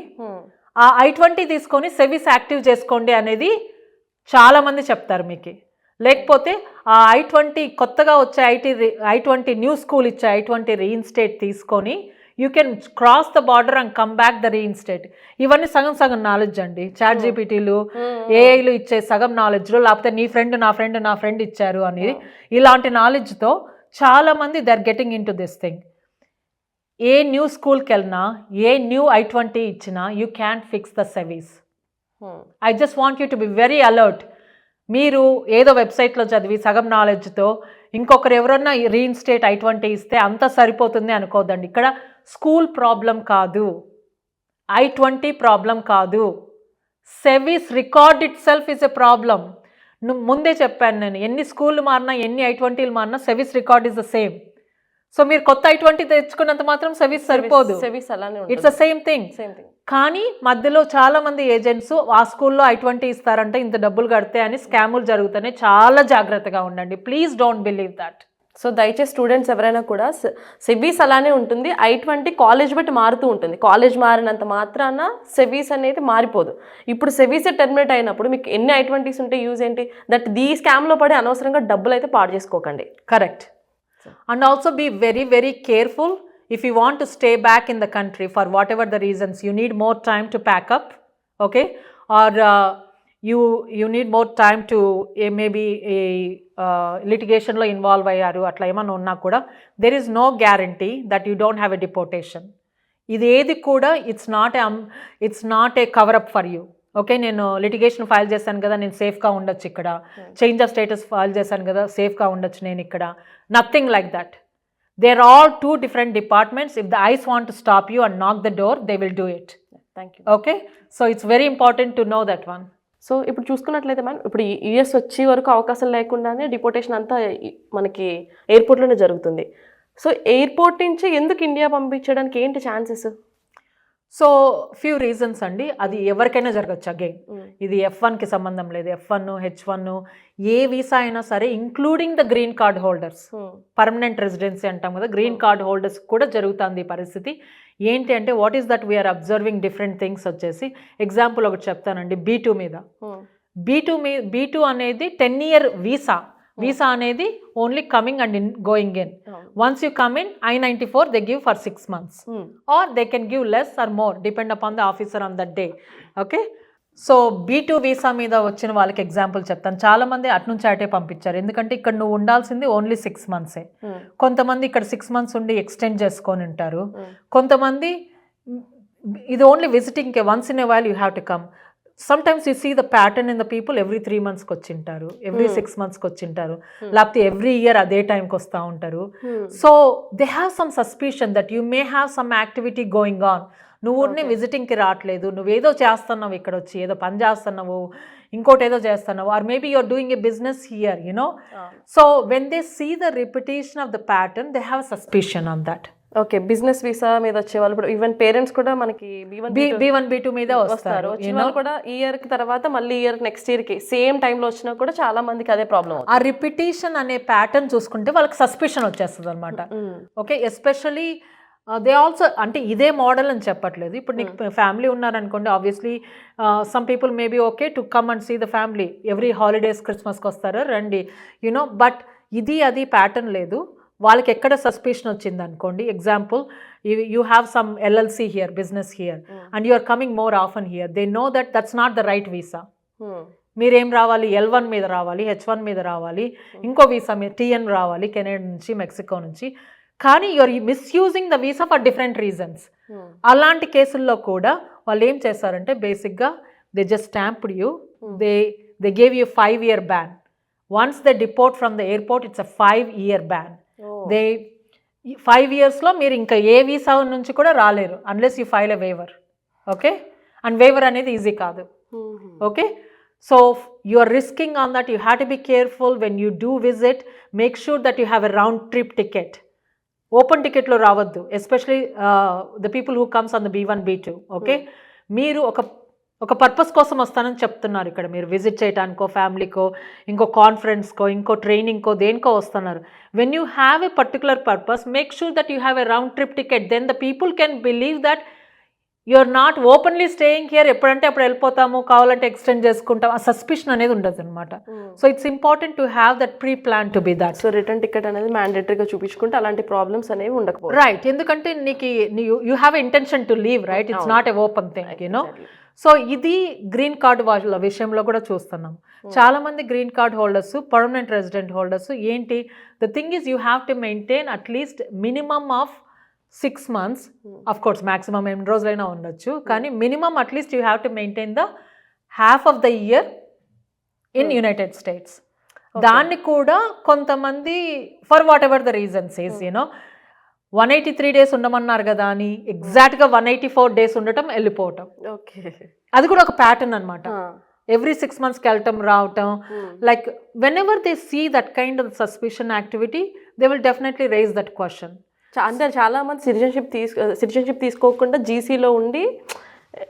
ఆ I-20 తీసుకొని సెవిస్ యాక్టివ్ చేసుకోండి అనేది చాలామంది చెప్తారు మీకు. లేకపోతే ఆ I-20 కొత్తగా వచ్చే I-20 న్యూ స్కూల్ ఇచ్చే I-20 రీఇన్స్టేట్ తీసుకొని you can cross the border and come back the reinstate. ఇవన్నీ సగం సగం నాలెడ్జ్ అండి. చాట్ జీపీటీలు, ఏఐలు ఇచ్చే సగం నాలెడ్జ్లో, లేకపోతే నీ ఫ్రెండ్ నా ఫ్రెండ్ ఇచ్చారు అనేది, ఇలాంటి నాలెడ్జ్తో చాలామంది they are getting into this thing. A new స్కూల్కి వెళ్ళినా, ఏ న్యూ I-20 ఇచ్చినా you can fix the SEVIS. I just want you to be very alert. మీరు ఏదో వెబ్సైట్లో చదివి సగం నాలెడ్జ్తో ఇంకొకరు ఎవరన్నా రీఇన్స్టేట్ I-20 ఇస్తే అంత సరిపోతుంది అనుకోదండి. ఇక్కడ స్కూల్ ప్రాబ్లం కాదు, I-20 ప్రాబ్లం కాదు, SEVIS record itself is a problem. ముందే చెప్పాను నేను, ఎన్ని స్కూళ్ళు మారినా, ఎన్ని I-20లు మారినా SEVIS record is the same. So మీరు కొత్త I-20 తెచ్చుకున్నంత మాత్రం సెవీస్ సరిపోదు. It's the same thing. కానీ మధ్యలో చాలా మంది ఏజెంట్స్ ఆ స్కూల్లో I-20 ఇస్తారంటే ఇంత డబ్బులు కడితే అని స్కాములు జరుగుతున్నాయి. చాలా జాగ్రత్తగా ఉండండి. Please don't believe that. So దయచేసి స్టూడెంట్స్ ఎవరైనా కూడా సెవీస్ అలానే ఉంటుంది. I-20 కాలేజ్ బట్టి మారుతూ ఉంటుంది. కాలేజ్ మారినంత మాత్రాన సెవీస్ అనేది మారిపోదు. ఇప్పుడు సెవీస్ టెర్మినేట్ అయినప్పుడు మీకు ఎన్ని I-20s ఉంటే యూజ్ ఏంటి? దట్ ఈ స్కామ్లో పడి అనవసరంగా డబ్బులు అయితే పాడు చేసుకోకండి. Correct. And also be very very careful. if you want to stay back in the country for whatever the reasons, you need more time to pack up, okay, or you need more time to maybe a litigation lo involve ayyaru atla emana unna kuda, there is no guarantee that you don't have a deportation. ఇది ఏది కూడా it's not a cover up for you. Okay, నేను లిటిగేషన్ ఫైల్ చేశాను కదా, నేను సేఫ్గా ఉండొచ్చు ఇక్కడ, చేంజ్ ఆఫ్ స్టేటస్ ఫైల్ చేశాను కదా, సేఫ్గా ఉండొచ్చు నేను ఇక్కడ, nothing like that. They are all two different departments. If the ICE want to stop you and knock the door, they will do it. Thank you. Okay, so it's very important to know that one. So ఇప్పుడు చూసుకున్నట్లయితే మ్యామ్, ఇప్పుడు యూఎస్ వచ్చే వరకు అవకాశం లేకుండానే డిపోర్టేషన్ అంతా మనకి ఎయిర్పోర్ట్లోనే జరుగుతుంది. సో ఎయిర్పోర్ట్ నుంచి ఎందుకు ఇండియా పంపించడానికి ఏంటి ఛాన్సెస్? సో ఫ్యూ రీజన్స్ అండి, అది ఎవరికైనా జరగచ్చు. అగైన్ ఇది F1కి సంబంధం లేదు, F1 H1 ఏ వీసా అయినా సరే, including the green card holders, permanent residency అంటాం కదా, గ్రీన్ కార్డ్ హోల్డర్స్ కూడా జరుగుతుంది ఈ పరిస్థితి. ఏంటి అంటే what is that we're observing different things వచ్చేసి, ఎగ్జాంపుల్ ఒకటి చెప్తానండి. B2 మీద, B2 అనేది 10-year వీసా అనేది only coming and going in. Once you come in I-94 they give for 6 months or they can give less or more depend upon the officer on that day. Okay, so B2 visa మీద వచ్చిన వాళ్ళకి ఎగ్జాంపుల్ చెప్తాను. చాలా మంది అటు నుంచి అటే పంపించారు, ఎందుకంటే ఇక్కడ నువ్వు ఉండాల్సింది ఓన్లీ 6 months. కొంతమంది ఇక్కడ 6 months ఉండి ఎక్స్టెండ్ చేసుకొని ఉంటారు. కొంతమంది ఇది ఓన్లీ విజిటింగ్కే, once in a while you have to come. Sometimes you see the pattern in the people, every 3 months వచ్చి every 6 months వచ్చి లేకపోతే every year అదే టైంకి వస్తూ ఉంటారు. So they have some suspicion that you may have some activity going on. నువ్వు విజిటింగ్కి రావట్లేదు, నువ్వేదో చేస్తున్నావు ఇక్కడ వచ్చి, ఏదో పని చేస్తున్నావు, ఇంకోటి ఏదో చేస్తున్నావు, or maybe you're doing a business here, you know. So when they see the repetition of the pattern, they have suspicion on that. Okay, business visa మీద వచ్చే వాళ్ళు ఇప్పుడు ఈవెన్ పేరెంట్స్ కూడా మనకి B1 B2 మీద వస్తారు. కూడా ఇయర్ కి తర్వాత మళ్ళీ నెక్స్ట్ ఇయర్ కి సేమ్ టైంలో వచ్చినా కూడా చాలా మందికి అదే ప్రాబ్లం. ఆ రిపిటేషన్ అనే ప్యాటర్న్ చూసుకుంటే వాళ్ళకి సస్పిషన్ వచ్చేస్తుంది అనమాట. ఓకే, ఎస్పెషలీ దే ఆల్సో, అంటే ఇదే మోడల్ అని చెప్పట్లేదు. ఇప్పుడు నీకు ఫ్యామిలీ ఉన్నారనుకోండి, obviously some people maybe okay to come and see the family every holidays, క్రిస్మస్కి వస్తారు రండి, యునో. బట్ ఇది అది ప్యాటర్న్ లేదు. వాళ్ళకి ఎక్కడ సస్పిషన్ వచ్చింది అనుకోండి, example you have some LLC here, business here, and you are coming more often here, they know that that's not the right visa. మీరేం రావాలి, L1 మీద రావాలి, H1 మీద రావాలి, ఇంకో వీసా మీద TN రావాలి, కెనడా నుంచి, మెక్సికో నుంచి. కానీ you are misusing the visa for different reasons. అలాంటి కేసుల్లో కూడా వాళ్ళు ఏం చేస్తారంటే, బేసిక్గా they just stamped you, they gave you 5-year ban. Once they deport from the airport, it's a 5-year ban. They 5 yearsలో మీరు ఇంకా ఏ వీసా నుంచి కూడా రాలేరు unless you file a waiver. Okay, and waiver అనేది ఈజీ కాదు. Okay, so you are risking on that. You have to be careful when you do visit. Make sure that you have a round trip ticket. Open టికెట్లో రావద్దు, especially the people who comes on the B1 B2. Okay, మీరు ఒక పర్పస్ కోసం వస్తానని చెప్తున్నారు ఇక్కడ, మీరు విజిట్ చేయడానికో, ఫ్యామిలీకో, ఇంకో కాన్ఫరెన్స్కో, ఇంకో ట్రైనింగ్కో, దేనికో వస్తున్నారు. When you have a particular purpose, make sure that you have a round trip ticket. Then the people can believe that you are not openly staying here, ఎప్పుడంటే అప్పుడు వెళ్ళిపోతాము, కావాలంటే ఎక్స్టెండ్ చేసుకుంటాం, ఆ సస్పిషన్ అనేది ఉండదు అనమాట. So it's important to have that pre plan to be that. So return ticket అనేది మ్యాండేటరీగా చూపించుకుంటే అలాంటి ప్రాబ్లమ్స్ అనేవి ఉండకపోవచ్చు. రైట్, ఎందుకంటే నీకు you have a intention to leave, right? It's not a open thing, you know. So ఇది గ్రీన్ కార్డ్ వాళ్ళ విషయంలో కూడా చూస్తున్నాం. చాలా మంది green card holders, permanent resident holders ఏంటి, the thing is you have to maintain at least minimum of 6 months. Of course maximum ఎన్ని రోజులైనా ఉండొచ్చు, కానీ minimum at least you have to maintain the half of the year in United States. దాన్ని కూడా కొంతమంది for whatever the reasons is, you know, 183 days ఉండమన్నారు కదా అని ఎగ్జాక్ట్గా 184 days ఉండటం, వెళ్ళిపోవటం. ఓకే, అది కూడా ఒక ప్యాటర్న్ అనమాట. ఎవ్రీ 6 months వెళ్ళటం రావటం, like whenever they see that kind of suspicion activity, they will definitely raise that question. అంటే చాలా మంది సిటిజన్షిప్ తీసుకోకుండా జీసీలో ఉండి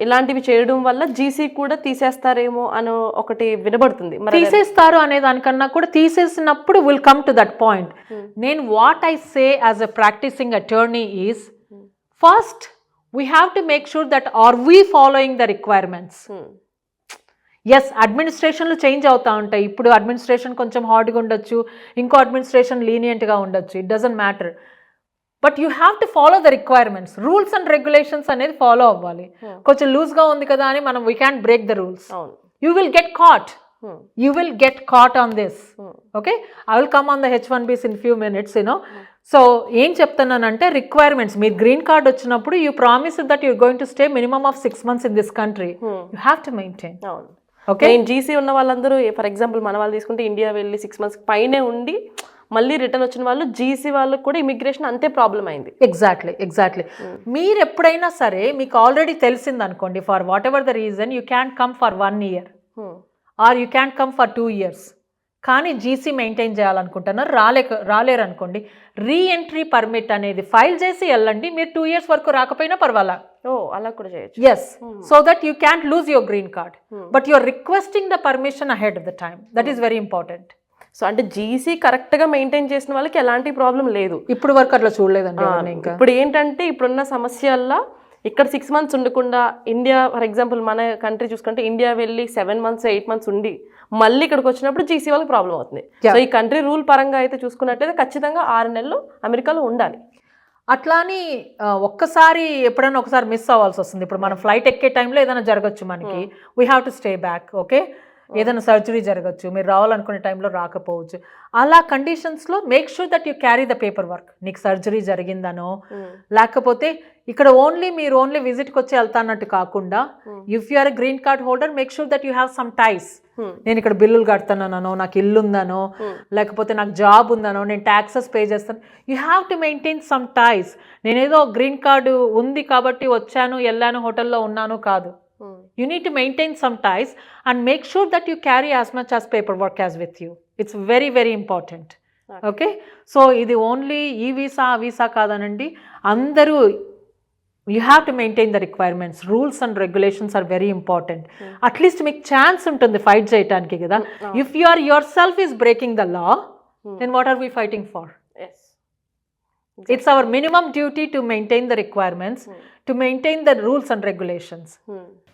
ఇలాంటివి చేయడం వల్ల జీసీ కూడా తీసేస్తారేమో అని ఒకటి వినబడుతుంది. తీసేస్తారు అనే దానికన్నా కూడా తీసేసినప్పుడు will come to that point. నేను what I say as a practicing attorney is, first we have to make sure that are we following the requirements. Yes, అడ్మినిస్ట్రేషన్లు చేంజ్ అవుతూ ఉంటాయి. ఇప్పుడు అడ్మినిస్ట్రేషన్ కొంచెం హార్డ్గా ఉండొచ్చు, ఇంకో అడ్మినిస్ట్రేషన్ లీనియంట్గా ఉండొచ్చు, it doesn't matter. But you have to follow the requirements. Rules and regulations అనేది ఫాలో అవ్వాలి. కొంచెం లూజ్గా ఉంది కదా అని మనం we can break the rules. You will get caught. You will get caught on this. Okay, I will come on the H1Bs in few minutes, you know. So ఏం చెప్తున్నానంటే రిక్వైర్మెంట్స్, మీరు గ్రీన్ కార్డ్ వచ్చినప్పుడు you promise that you're going to stay minimum of 6 months in this country. You have to maintain. Okay, GC ఉన్న వాళ్ళందరూ ఫర్ ఎగ్జాంపుల్ మన వాళ్ళు తీసుకుంటే ఇండియా వెళ్ళి 6 months పైనే ఉండి మళ్ళీ రిటర్న్ వచ్చిన వాళ్ళు, జీసీ వాళ్ళకి కూడా ఇమిగ్రేషన్ అంతే ప్రాబ్లం అయింది. ఎగ్జాక్ట్లీ. మీరు ఎప్పుడైనా సరే మీకు ఆల్రెడీ తెలిసింది అనుకోండి, for whatever the reason you can come for 1 year or you can come for 2 years. కానీ జీసీ మెయింటైన్ చేయాలనుకుంటున్నారు, రాలేరు అనుకోండి, రీఎంట్రీ పర్మిట్ అనేది ఫైల్ చేసి వెళ్ళండి. మీరు 2 years వరకు రాకపోయినా పర్వాలా. అలా కూడా చేయొచ్చు. Yes, so that you can't lose your green card, but you're requesting the permission ahead of the time. That is very important. So అంటే జీసీ కరెక్ట్గా మెయింటైన్ చేసిన వాళ్ళకి ఎలాంటి ప్రాబ్లం లేదు. ఇప్పుడు వరకు అట్లా చూడలేదండి. ఇంకా ఇప్పుడు ఏంటంటే ఇప్పుడున్న సమస్యల్లో ఇక్కడ 6 months ఉండకుండా ఇండియా, ఫర్ ఎగ్జాంపుల్ మన కంట్రీ చూసుకుంటే ఇండియా వెళ్ళి 7 months 8 months ఉండి మళ్ళీ ఇక్కడికి వచ్చినప్పుడు జీసీ వాళ్ళకి ప్రాబ్లం అవుతుంది. సో ఈ కంట్రీ రూల్ పరంగా అయితే చూసుకున్నట్లయితే ఖచ్చితంగా 6 నెలలు అమెరికాలో ఉండాలి. అట్లా అని ఒక్కసారి ఎప్పుడైనా ఒకసారి మిస్ అవ్వాల్సి వస్తుంది. ఇప్పుడు మనం ఫ్లైట్ ఎక్కే టైంలో ఏదైనా జరగచ్చు మనకి, we have to stay back. Okay, ఏదైనా సర్జరీ జరగచ్చు, మీరు రావాలనుకునే టైంలో రాకపోవచ్చు. అలా కండిషన్స్లో make sure that you carry the paperwork. నీకు సర్జరీ జరిగిందనో లేకపోతే ఇక్కడ మీరు ఓన్లీ విజిట్కి వచ్చి వెళ్తాన్నట్టు కాకుండా, if you are a green card holder make sure that you have some ties. నేను ఇక్కడ బిల్లులు కడతానో, నాకు ఇల్లు ఉందనో, లేకపోతే నాకు జాబ్ ఉందనో, నేను ట్యాక్సెస్ పే చేస్తాను. You have to maintain some ties. నేనేదో గ్రీన్ కార్డు ఉంది కాబట్టి వచ్చాను, వెళ్ళాను, హోటల్లో ఉన్నాను కాదు. You need to maintain some ties and make sure that you carry as much as paperwork as with you. It's very, very important. Okay? So, ఇది ఓన్లీ ఈ వీసా ఆ వీసా కాదనండి, అందరూ you have to maintain the requirements. Rules and regulations are very important. At least మీకు ఛాన్స్ ఉంటుంది ఫైట్ చేయడానికి కదా. If you are yourself is breaking the law, then what are we fighting for? Yes. It's our minimum duty to maintain the requirements, to maintain the rules and regulations.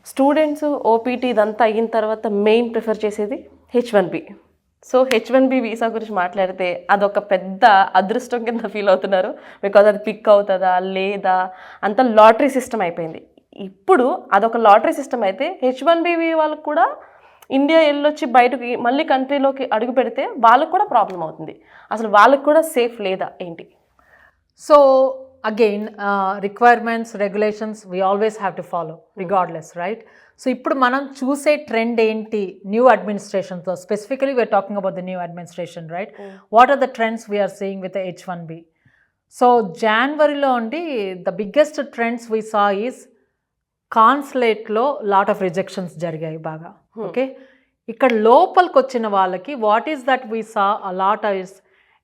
Students OPT ఇదంతా అయిన తర్వాత మెయిన్ ప్రిఫర్ చేసేది H1B. సో H1B వీసా గురించి మాట్లాడితే అదొక పెద్ద అదృష్టం కింద ఫీల్ అవుతున్నారు. బికాజ్ అది పిక్ అవుతుందా లేదా అంత లాటరీ సిస్టమ్ అయిపోయింది. ఇప్పుడు అదొక లాటరీ సిస్టమ్ అయితే H1B వాళ్ళకు కూడా ఇండియా వెళ్ళొచ్చి బయటకి మళ్ళీ కంట్రీలోకి అడుగు పెడితే వాళ్ళకు కూడా ప్రాబ్లం అవుతుంది. అసలు వాళ్ళకు కూడా సేఫ్ లేదా ఏంటి? So again, requirements, regulations, we always have to follow regardless, right? So ఇప్పుడు మనం చూసే ట్రెండ్ ఏంటి న్యూ అడ్మినిస్ట్రేషన్తో, specifically we are talking about the new administration, right? What are the trends we are seeing with H1B? So జనవరిలో అండి the biggest trends we saw is కాన్సులేట్లో లాట్ ఆఫ్ రిజెక్షన్స్ జరిగాయి బాగా. ఓకే, ఇక్కడ లోపలికి వచ్చిన వాళ్ళకి what is that we saw a lot is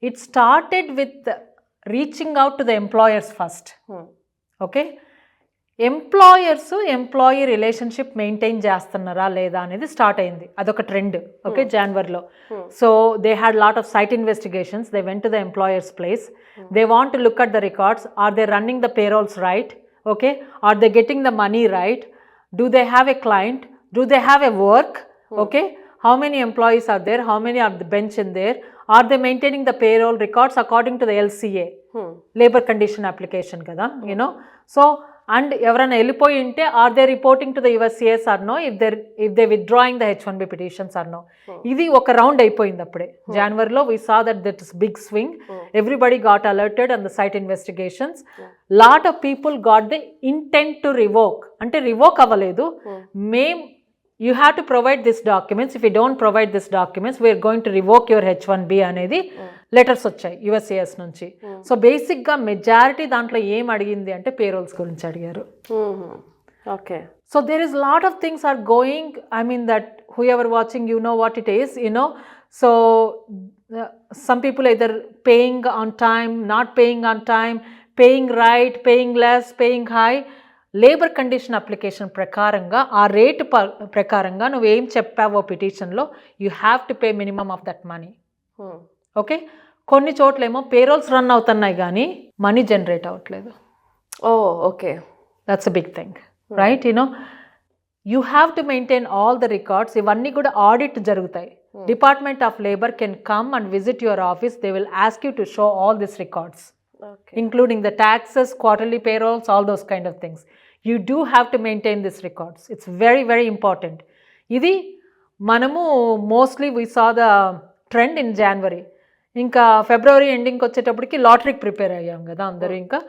it started with reaching out to the employers first. Okay, employee relationship maintain చేస్తున్నారా లేదా అనేది స్టార్ట్ అయింది. అదొక ట్రెండ్. ఓకే, జనవరిలో. So they had lot of site investigations. They went to the employers place. They want to look at the records. Are they running the payrolls right? Okay, are they getting the money right? Do they have a client? Do they have a work? Okay, how many employees are there? How many are the bench in there? Are they maintaining the payroll records according to the LCA? Labor condition application kada, you know. So, and ఎవరైనా వెళ్ళిపోయి ఉంటే are they reporting to the USCIS or no, if they withdrawing the H1B petitions or no. ఇది ఒక రౌండ్ అయిపోయింది అప్పుడే జనవరిలో. We saw that is big swing. Everybody got alerted on the site investigations. Lot of people got the intent to revoke. అంటే రివోక్ అవ్వలేదు, you have to provide these documents. If you don't provide these documents, we are going to revoke your H1B అనేది లెటర్స్ వచ్చాయి USCIS నుంచి. సో బేసిక్గా మెజారిటీ దాంట్లో ఏం అడిగింది అంటే పేరోల్స్ గురించి అడిగారు. Okay, so there is lot of things are going. I mean that whoever watching you know what it is, you know. So some people either paying on time, not paying on time, paying right, paying less, paying high. Labor condition application ప్రకారంగా ఆ రేటు ప్రకారంగా నువ్వేం చెప్పావో పిటిషన్లో you have to pay minimum of that money. Okay, కొన్ని చోట్లేమో పేరోల్స్ రన్ అవుతున్నాయి కానీ మనీ జనరేట్ అవ్వట్లేదు. Okay, that's a big thing, right? You know, you have to maintain all the records. ఇవన్నీ కూడా ఆడిట్ జరుగుతాయి. Department of Labor can come and visit your office. They will ask you to show all this records. Okay. including the taxes, quarterly payrolls, all those kind of things. You do have to maintain these records. It's very, very important. ఇది మనము mostly we saw the trend in January. ఇంకా ఫిబ్రవరి ఎండింగ్కి వచ్చేటప్పటికి లాటరీకి ప్రిపేర్ అయ్యాం కదా అందరూ. ఇంకా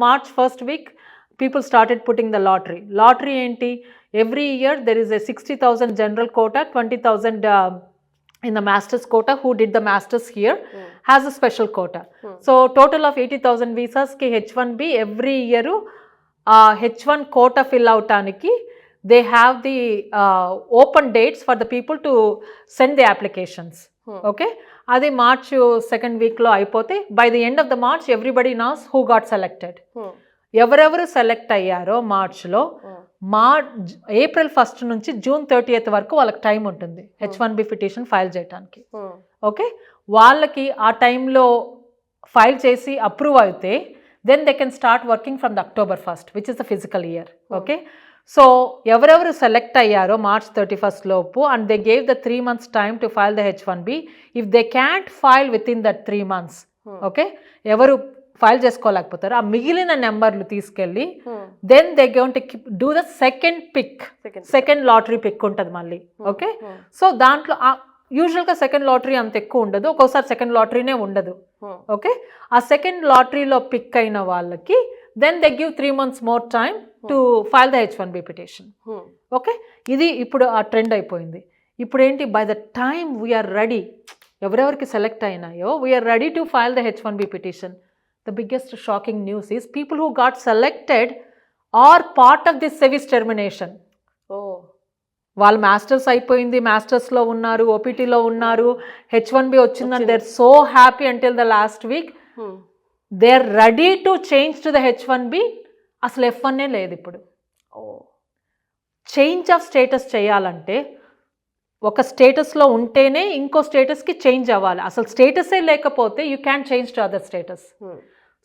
March first week people started putting the lottery ఏంటి, every year there is a 60,000 general quota, 20,000 in the master's quota. Who did the masters here has a special quota. So total of 80,000 visas ki H1B every year H1 quota fill out aniki they have the open dates for the people to send the applications. Okay, adi March second week lo ayipote by the end of the March everybody knows who got selected. ఎవరెవరు సెలెక్ట్ అయ్యారో మార్చ్లో ఏప్రిల్ 1 నుంచి జూన్ 30 వరకు వాళ్ళకి టైం ఉంటుంది H1B పిటిషన్ ఫైల్ చేయడానికి. ఓకే, వాళ్ళకి ఆ టైంలో ఫైల్ చేసి అప్రూవ్ అయితే then they can start working from the October 1st which is the physical year. Okay, so ఎవరెవరు సెలెక్ట్ అయ్యారో March 31 లోపు and they gave the 3 months time to file the H1B. If they can't file within that 3 months, okay, ఎవరు ఫైల్ చేసుకోలేకపోతారు ఆ మిగిలిన నెంబర్లు తీసుకెళ్ళి then they going to do the second lottery pick ఉంటుంది మళ్ళీ. ఓకే, సో దాంట్లో యూజువల్గా సెకండ్ లాటరీ అంత ఎక్కువ ఉండదు, ఒక్కోసారి సెకండ్ లాటరీనే ఉండదు. ఓకే, ఆ సెకండ్ లాటరీలో పిక్ అయిన వాళ్ళకి then they give 3 months more time to file the H1B petition. Okay, ఇది ఇప్పుడు ఆ ట్రెండ్ అయిపోయింది. ఇప్పుడు ఏంటి, by the time we are ready, ఎవరెవరికి సెలెక్ట్ అయినాయో we are ready to file the H1B petition. The biggest shocking news is people who got selected are part of this service termination. వాళ్ళు మాస్టర్స్ అయిపోయింది, మాస్టర్స్లో ఉన్నారు, ఓపీటీలో ఉన్నారు, H1B వచ్చిందని they are so happy until the last week. They are ready to change to the H1B. అసలు F1 లేదు ఇప్పుడు. చేంజ్ ఆఫ్ స్టేటస్ చేయాలంటే ఒక స్టేటస్లో ఉంటేనే ఇంకో స్టేటస్కి చేంజ్ అవ్వాలి. అసలు స్టేటసే లేకపోతే you can change to other status.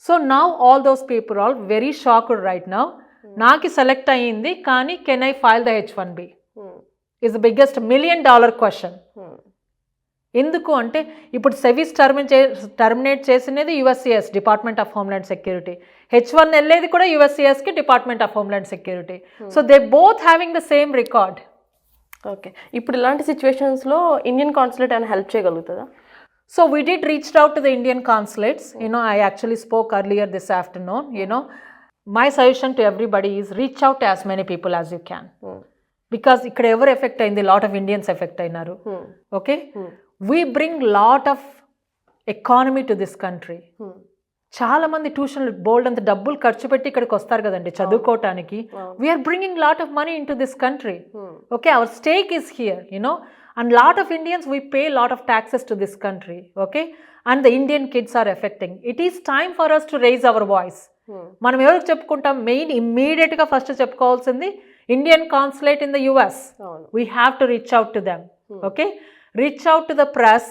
So now all those people all very shocked right now. నాకు సెలెక్ట్ అయ్యింది కానీ can I file the H1B is the biggest $1 million question. ఎందుకు అంటే ఇప్పుడు సెవిస్ టర్మినేట్ చేసినది USCIS, Department of Homeland Security. H1 వెళ్ళేది కూడా USCISకి, Department of Homeland Security. So they both having the same record. Okay, ఇప్పుడు ఇలాంటి సిచ్యువేషన్స్లో ఇండియన్ కాన్సులేట్ అని help చేయగలుగుతుందా? So we did reach out to the Indian consulates. You know, I actually spoke earlier this afternoon. You know, my suggestion to everybody is reach out to as many people as you can. Because ikkada ever affect ayindi, lot of Indians affect ayinaru. Okay, we bring lot of economy to this country. చాలా మంది ట్యూషన్ బోల్డ్ అంత డబ్బులు ఖర్చు పెట్టి ఇక్కడికి వస్తారు కదండి చదువుకోవటానికి. We are bringing lot of money into this country. Okay, our stake is here, you know, and lot of Indians, we pay lot of taxes to this country. Okay, and the Indian kids are affecting. It is time for us to raise our voice. మనం ఎవరికి చెప్పుకుంటాం, మెయిన్ ఇమ్మీడియట్గా ఫస్ట్ చెప్పుకోవాల్సింది Indian consulate in the US. We have to reach out to them. Okay, reach out to the press,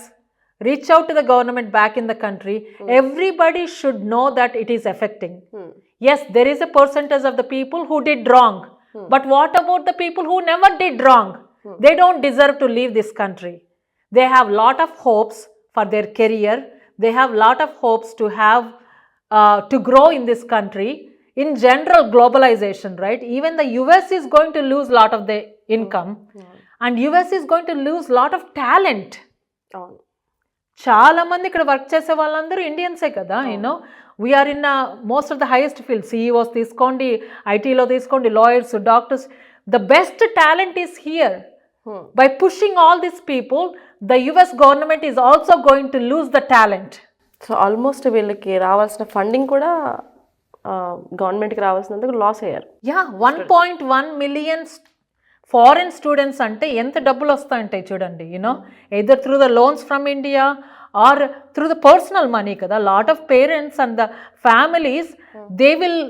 reach out to the government back in the country. Everybody should know that it is affecting. Yes, there is a percentage of the people who did wrong, but what about the people who never did wrong? They don't deserve to leave this country. They have lot of hopes for their career. They have lot of hopes to have to grow in this country. In general, globalization, right? Even the US is going to lose lot of the income, and US is going to lose lot of talent. చాలా మంది ఇక్కడ వర్క్ చేసే వాళ్ళందరూ ఇండియన్సే కదా. You know, we are in most of the highest field. CEOs తీసుకోండి, ఐటీలో తీసుకోండి, lawyers, doctors. The best talent is here. By pushing all these people, the US government is also going to lose the talent. So almost వీళ్ళకి రావాల్సిన ఫండింగ్ కూడా గవర్నమెంట్కి రావాల్సినందుకు లాస్ అయ్యారు. 1.1 million ఫారెన్ స్టూడెంట్స్ అంటే ఎంత డబ్బులు వస్తాయంటాయి చూడండి. You know, either through the loans from India or through the personal money కదా. Lot of parents and the families, they will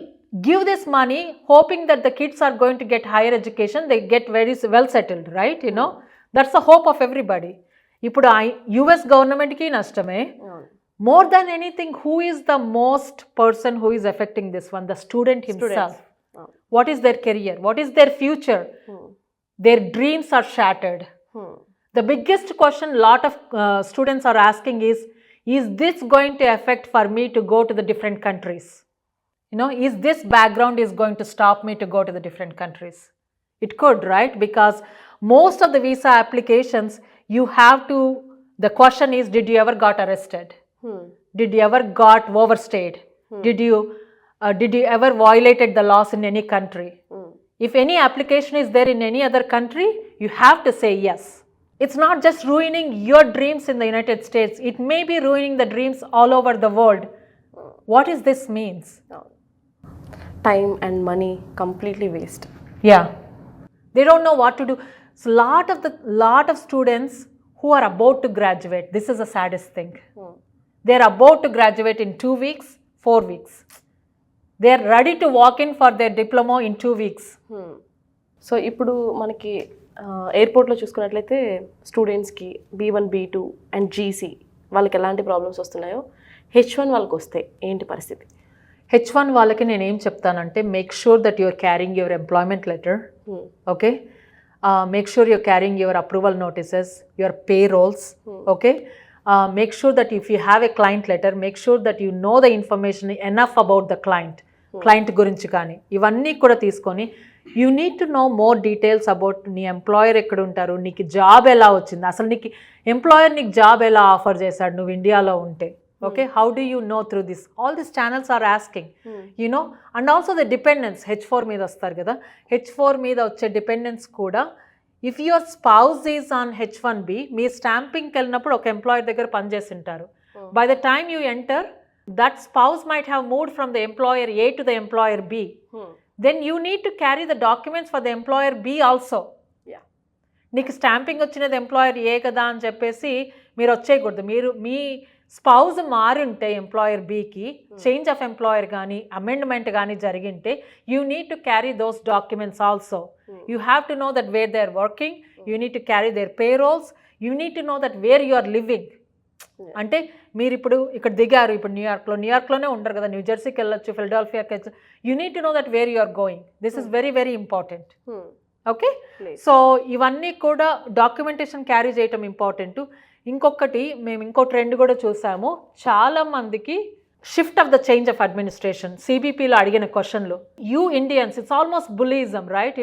give this money hoping that the kids are going to get higher education, they get very well settled, right? You know, that's the hope of everybody. Ippudu US government ki nashtame. More than anything, who is the most person who is affecting this one? The student himself. What is their career? What is their future? Their dreams are shattered. The biggest question lot of students are asking is, is this going to affect for me to go to the different countries? Is this background is going to stop me to go to the different countries? It could, right? Because most of the visa applications, you have to, the question is, did you ever got arrested? Did you ever got overstayed? Did you ever violated the laws in any country? If any application is there in any other country, you have to say yes. It's not just ruining your dreams in the United States. It may be ruining the dreams all over the world. What is this means? Time and money completely waste. Yeah. They don't know what to do. So lot of students who are about to graduate, this is the saddest thing. They are about to graduate in 2 weeks, 4 weeks. They are ready to walk in for their diploma in 2 weeks. So ఇప్పుడు మనకి ఎయిర్పోర్ట్లో చూసుకున్నట్లయితే స్టూడెంట్స్కి B1, B2 అండ్ GC వాళ్ళకి ఎలాంటి ప్రాబ్లమ్స్ వస్తున్నాయో H1 వాళ్ళకి వస్తే ఏంటి పరిస్థితి? H1 వాళ్ళకి నేను ఏం చెప్తానంటే, make sure that you are carrying your employment letter. Okay, make sure you are carrying your approval notices, your payrolls. Okay, make sure that if you have a client letter, make sure that you know the information enough about the client గురించి కానీ ఇవన్నీ కూడా తీసుకొని, you need to no more details about నీ ఎంప్లాయర్ ఎక్కడ ఉంటారు, నీకు జాబ్ ఎలా వచ్చింది, అసలు నీకు ఎంప్లాయర్ నీకు జాబ్ ఎలా ఆఫర్ చేశాడు నువ్వు ఇండియాలో ఉంటే. Okay, how do you know through this? All this channels are asking, you know. And also the dependents, H4 మీద వస్తారు కదా, H4 మీద వచ్చే డిపెండెన్స్ కూడా, if your spouse is on H1B, మీ స్టాంపింగ్కి వెళ్ళినప్పుడు ఒక ఎంప్లాయర్ దగ్గర పనిచేసి ఉంటారు. By the time you enter, that spouse might have moved from the employer A to the employer B. Then you need to carry the documents for the employer B also. నీకు స్టాంపింగ్ వచ్చినది ఎంప్లాయర్ A కదా అని చెప్పేసి మీరు వచ్చేయకూడదు. మీ స్పౌజ్ మారుంటే ఎంప్లాయర్ Bకి చేంజ్ ఆఫ్ ఎంప్లాయర్ కానీ అమెండ్మెంట్ కానీ జరిగింటే, you need to carry those documents also. You have to know that where they are working, you need to carry their payrolls, you need to know that where you are living. అంటే మీరు ఇప్పుడు ఇక్కడ దిగారు, ఇప్పుడు న్యూయార్క్లోనే ఉండరు కదా, న్యూ జెర్సీకి వెళ్ళొచ్చు, ఫిలడెల్ఫియాకి వెళ్ళచ్చు. You need to know that where you are going. This is very very important. Okay, so ఇవన్నీ కూడా డాక్యుమెంటేషన్ క్యారీ చేయటం ఇంపార్టెంట్. ఇంకొకటి, మేము ఇంకో ట్రెండ్ కూడా చూసాము, చాలా మందికి shift of the change of administration. CBPలో అడిగిన క్వశ్చన్లు, you Indians, it's almost bullyism, right?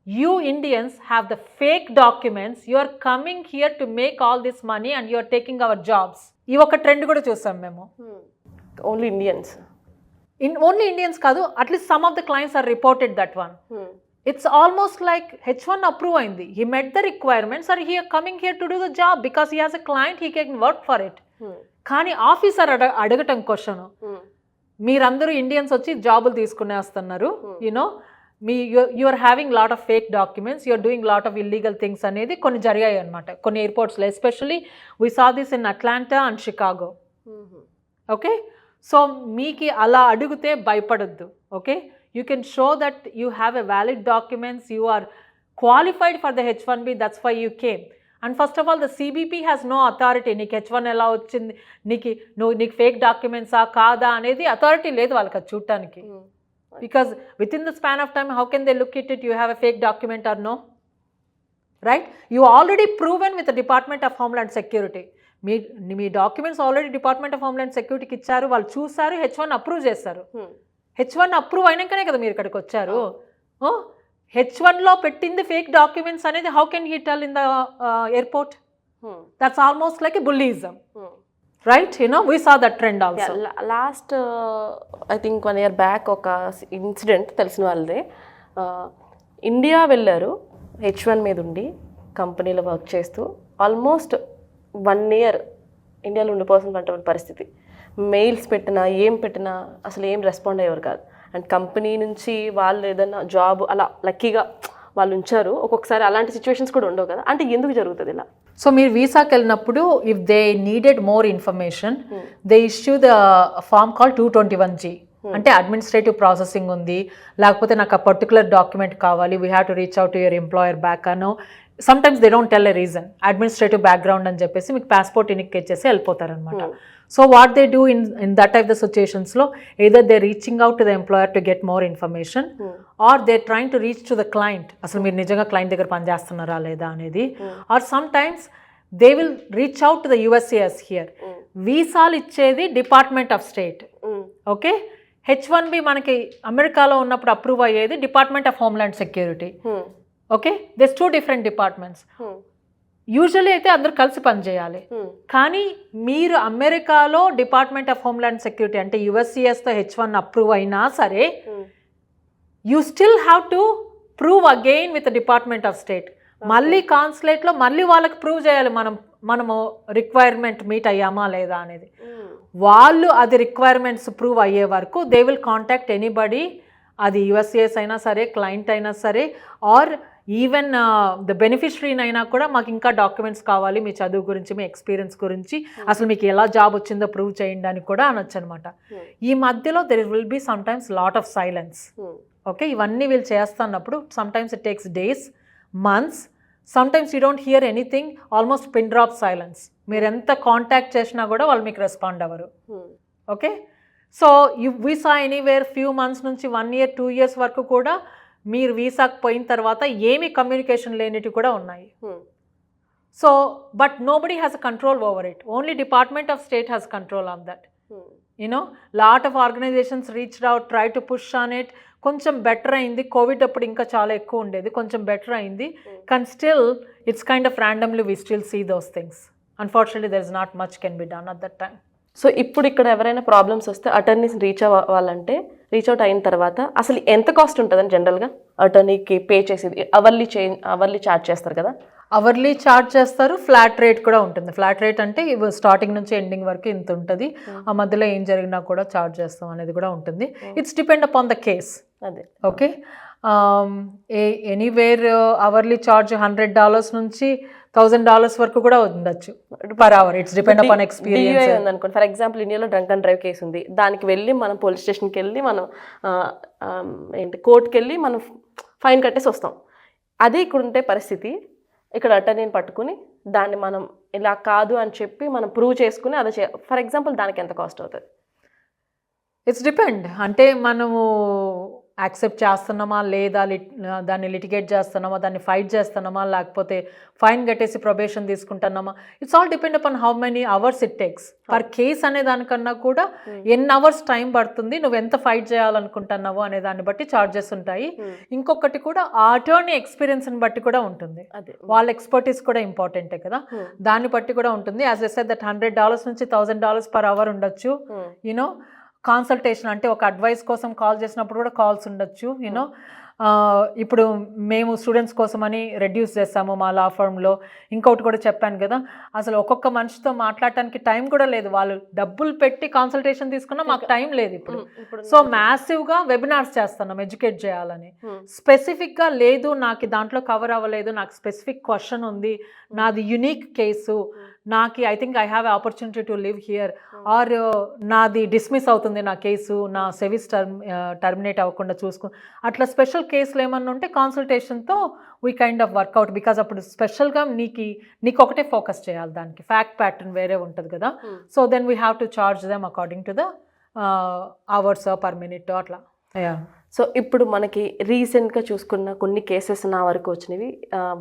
You Indians have the fake documents. You are coming here to make all this money and you are taking our jobs. ఈ ఒక ట్రెండ్ కూడా చూసాం మేము. ఓన్లీ ఇండియన్స్, ఓన్లీ ఇండియన్స్ కాదు, at least some of the clients are reported that one. It's almost like H1 approve అయింది, he met the requirements, or he are coming here to do the job because he has a client, he can work for it. కానీ ఆఫీసర్ అడగటం క్వశ్చన్, మీరందరూ ఇండియన్స్ వచ్చి జాబులు తీసుకునే వస్తున్నారు, you know, you are having lot of fake documents, you are doing lot of illegal things అనేది కొన్ని జరిగాయి అనమాట కొన్ని ఎయిర్పోర్ట్స్లో. Especially we saw this in Atlanta and Chicago. Okay, so మీకు అలా అడిగితే భయపడద్దు. Okay, you can show that you have a valid documents, you are qualified for the H1B, that's why you came. And first of all, the CBP has no authority. నీకు H1 ఎలా వచ్చింది, నీకు ఫేక్ డాక్యుమెంట్సా కాదా అనేది అథారిటీ లేదు వాళ్ళకి అది చూడటానికి. Because within the span of time, how can they look at it? You have a fake document or no? Right? You already proven with the Department of Homeland Security. మీ documents already Department of Homeland సెక్యూరిటీకి ఇచ్చారు, వాళ్ళు చూసారు, H1 అప్రూవ్ చేస్తారు. H1 అప్రూవ్ అయినాకనే కదా మీరు ఇక్కడికి వచ్చారు. H1లో పెట్టింది ఫేక్ డాక్యుమెంట్స్ అనేది how can he tell in the airport? That's almost like a bullyism. Right? We saw that trend also. Last I think 1 year back ఒక ఇన్సిడెంట్ తెలిసిన వాళ్ళదే. ఇండియా వెళ్ళారు, H1 మీద ఉండి కంపెనీలో వర్క్ చేస్తూ ఆల్మోస్ట్ 1 year ఇండియాలో ఉండిపోవాల్సిన పరిస్థితి. మెయిల్స్ పెట్టినా ఏం పెట్టినా అసలు ఏం రెస్పాండ్ అయ్యేవారు కాదు. అండ్ కంపెనీ నుంచి వాళ్ళు ఏదైనా జాబ్ అలా లక్కీగా వాళ్ళు ఉంచారు. ఒక్కొక్కసారి అలాంటి సిచ్యువేషన్స్ కూడా ఉండవు కదా, అంటే ఎందుకు జరుగుతుంది ఇలా? సో మీరు వీసాకి వెళ్ళినప్పుడు if they needed more information, they issue the form call 221G. అంటే అడ్మినిస్ట్రేటివ్ ప్రాసెసింగ్ ఉంది, లేకపోతే నాకు ఆ పర్టికులర్ డాక్యుమెంట్ కావాలి, we have to reach out to your employer back అనో. Sometimes they don't tell a reason, administrative background అని చెప్పేసి మీకు పాస్పోర్ట్ ఇచ్చేసి వెళ్ళిపోతారనమాట. So what they do in that type the సిచ్యుయేషన్స్లో, either they reaching out to the employer to get more information, are they trying to reach to the client, అసలు మీరు నిజంగా క్లయింట్ దగ్గర పనిచేస్తున్నారా లేదా అనేది. Or sometimes they will reach out to the USCIS here. వీసాలు ఇచ్చేది department of state. Okay, H1B మనకి అమెరికాలో ఉన్నప్పుడు అప్రూవ్ అయ్యేది department of homeland security. Okay, this 2 different departments. Usually అయితే అందరూ కలిసి పనిచేయాలి. కానీ మీరు అమెరికాలో డిపార్ట్మెంట్ ఆఫ్ హోమ్ల్యాండ్ సెక్యూరిటీ అంటే USCISతో H1 అప్రూవ్ అయినా సరే you still have to prove again with department of state. మళ్ళీ కాన్సులేట్లో మళ్ళీ వాళ్ళకి ప్రూవ్ చేయాలి మనము రిక్వైర్మెంట్ మీట్ అయ్యామా లేదా అనేది. వాళ్ళు అది రిక్వైర్మెంట్స్ ప్రూవ్ అయ్యే వరకు దే విల్ కాంటాక్ట్ ఎనీబడి, అది USCIS అయినా సరే, క్లయింట్ అయినా సరే, ఆర్ ఈవెన్ ద బెనిఫిషరీనైనా కూడా మాకు ఇంకా డాక్యుమెంట్స్ కావాలి, మీ చదువు గురించి, మీ ఎక్స్పీరియన్స్ గురించి, అసలు మీకు ఎలా జాబ్ వచ్చిందో ప్రూవ్ చేయండి అని కూడా అనొచ్చు అనమాట. ఈ మధ్యలో there will be sometimes lot of silence. Okay, ఇవన్నీ వీళ్ళు చేస్తున్నప్పుడు sometimes it takes days, months, sometimes you don't hear anything, almost pin drop silence. మీరు ఎంత కాంటాక్ట్ చేసినా కూడా వాళ్ళు మీకు రెస్పాండ్ అవ్వరు. Okay, so visa anywhere few months నుంచి 1 year 2 years వరకు కూడా మీరు వీసాకు పోయిన తర్వాత ఏమీ కమ్యూనికేషన్ లేనివి కూడా ఉన్నాయి. So but nobody has a control over it, only department of state has control on that. You know lot of organizations reached out, try to push on it. కొంచెం బెటర్ అయింది, కోవిడ్ అప్పుడు ఇంకా చాలా ఎక్కువ ఉండేది, కొంచెం బెటర్ అయింది. కానీ still it's kind of randomly we still see those things. Unfortunately there is not much can be done at that time. So ఇప్పుడు ఇక్కడ ఎవరైనా ప్రాబ్లమ్స్ వస్తే అటర్నీస్ రీచ్ అవ్వాలంటే, రీచ్ అవుట్ అయిన తర్వాత అసలు ఎంత కాస్ట్ ఉంటుందని జనరల్గా అటర్నీకి పే చేసేది? అవర్లీ ఛార్జ్ చేస్తారు కదా? అవర్లీ ఛార్జ్ చేస్తారు, ఫ్లాట్ రేట్ కూడా ఉంటుంది. ఫ్లాట్ రేట్ అంటే స్టార్టింగ్ నుంచి ఎండింగ్ వరకు ఇంత ఉంటుంది, ఆ మధ్యలో ఏం జరిగినా కూడా ఛార్జ్ చేస్తాం అనేది కూడా ఉంటుంది. It's depend upon the case. అదే, ఓకే, ఎనీవేర్ అవర్లీ ఛార్జ్ $100 నుంచి $1000 వరకు కూడా ఉండొచ్చు per hour. It's depend upon experience. ఉందనుకోండి, ఫర్ ఎగ్జాంపుల్ ఇండియాలో డ్రంక్ అండ్ డ్రైవ్ కేసు ఉంది, దానికి వెళ్ళి మనం పోలీస్ స్టేషన్కి వెళ్ళి మనం కోర్టుకి వెళ్ళి మనం ఫైన్ కట్టేసి వస్తాం. అదే ఇక్కడ ఉంటే పరిస్థితి, ఇక్కడ అటర్నీని పట్టుకుని దాన్ని మనం ఇలా కాదు అని చెప్పి మనం ప్రూవ్ చేసుకుని అదే ఫర్ ఎగ్జాంపుల్ దానికి ఎంత కాస్ట్ అవుతుంది? ఇట్స్ డిపెండ్, అంటే మనము యాక్సెప్ట్ చేస్తున్నామా లేదా, దాన్ని లిటిగేట్ చేస్తున్నామా, దాన్ని ఫైట్ చేస్తున్నామా, లేకపోతే ఫైన్ కట్టేసి ప్రొబేషన్ తీసుకుంటున్నామా. It's all depend upon how many hours it takes per case అనే దానికన్నా కూడా ఎన్ని అవర్స్ టైం పడుతుంది, నువ్వు ఎంత ఫైట్ చేయాలనుకుంటున్నావు అనే దాన్ని బట్టి ఛార్జెస్ ఉంటాయి. ఇంకొకటి కూడా ఆ అటర్నీ ఎక్స్పీరియన్స్ని బట్టి కూడా ఉంటుంది, వాళ్ళ ఎక్స్పర్టీస్ కూడా ఇంపార్టెంటే కదా, దాన్ని బట్టి కూడా ఉంటుంది. యాజ్ ఐ సెడ్ దట్ $100 నుంచి $1000 పర్ అవర్ ఉండొచ్చు. యూనో కాన్సల్టేషన్ అంటే ఒక అడ్వైస్ కోసం కాల్ చేసినప్పుడు కూడా కాల్స్ ఉండొచ్చు. యూనో ఇప్పుడు మేము స్టూడెంట్స్ కోసమని రెడ్యూస్ చేస్తాము మా లా ఫర్మ్లో. ఇంకొకటి కూడా చెప్పాను కదా, అసలు ఒక్కొక్క మనిషితో మాట్లాడటానికి టైం కూడా లేదు. వాళ్ళు డబ్బులు పెట్టి కాన్సల్టేషన్ తీసుకున్నా మాకు టైం లేదు ఇప్పుడు. సో మ్యాసివ్గా వెబినార్స్ చేస్తున్నాం ఎడ్యుకేట్ చేయాలని. స్పెసిఫిక్గా లేదు నాకు దాంట్లో కవర్ అవ్వలేదు, నాకు స్పెసిఫిక్ క్వశ్చన్ ఉంది, నాది యునీక్ కేసు, నాకు I think I have opportunity to live here, or నాది డిస్మిస్ అవుతుంది నా కేసు, నా సెవిస్ టర్మినేట్ అవ్వకుండా చూసుకుని, అట్లా స్పెషల్ కేసులు ఏమన్నా ఉంటే కాన్సల్టేషన్తో we kind of work out. Because అప్పుడు స్పెషల్గా నీకు ఒకటే ఫోకస్ చేయాలి, దానికి ఫ్యాక్ట్ ప్యాటర్న్ వేరే ఉంటుంది కదా. So then we have to charge them according to the hours per minute అట్లా. సో ఇప్పుడు మనకి రీసెంట్గా చూసుకున్న కొన్ని కేసెస్ నా వరకు వచ్చినవి,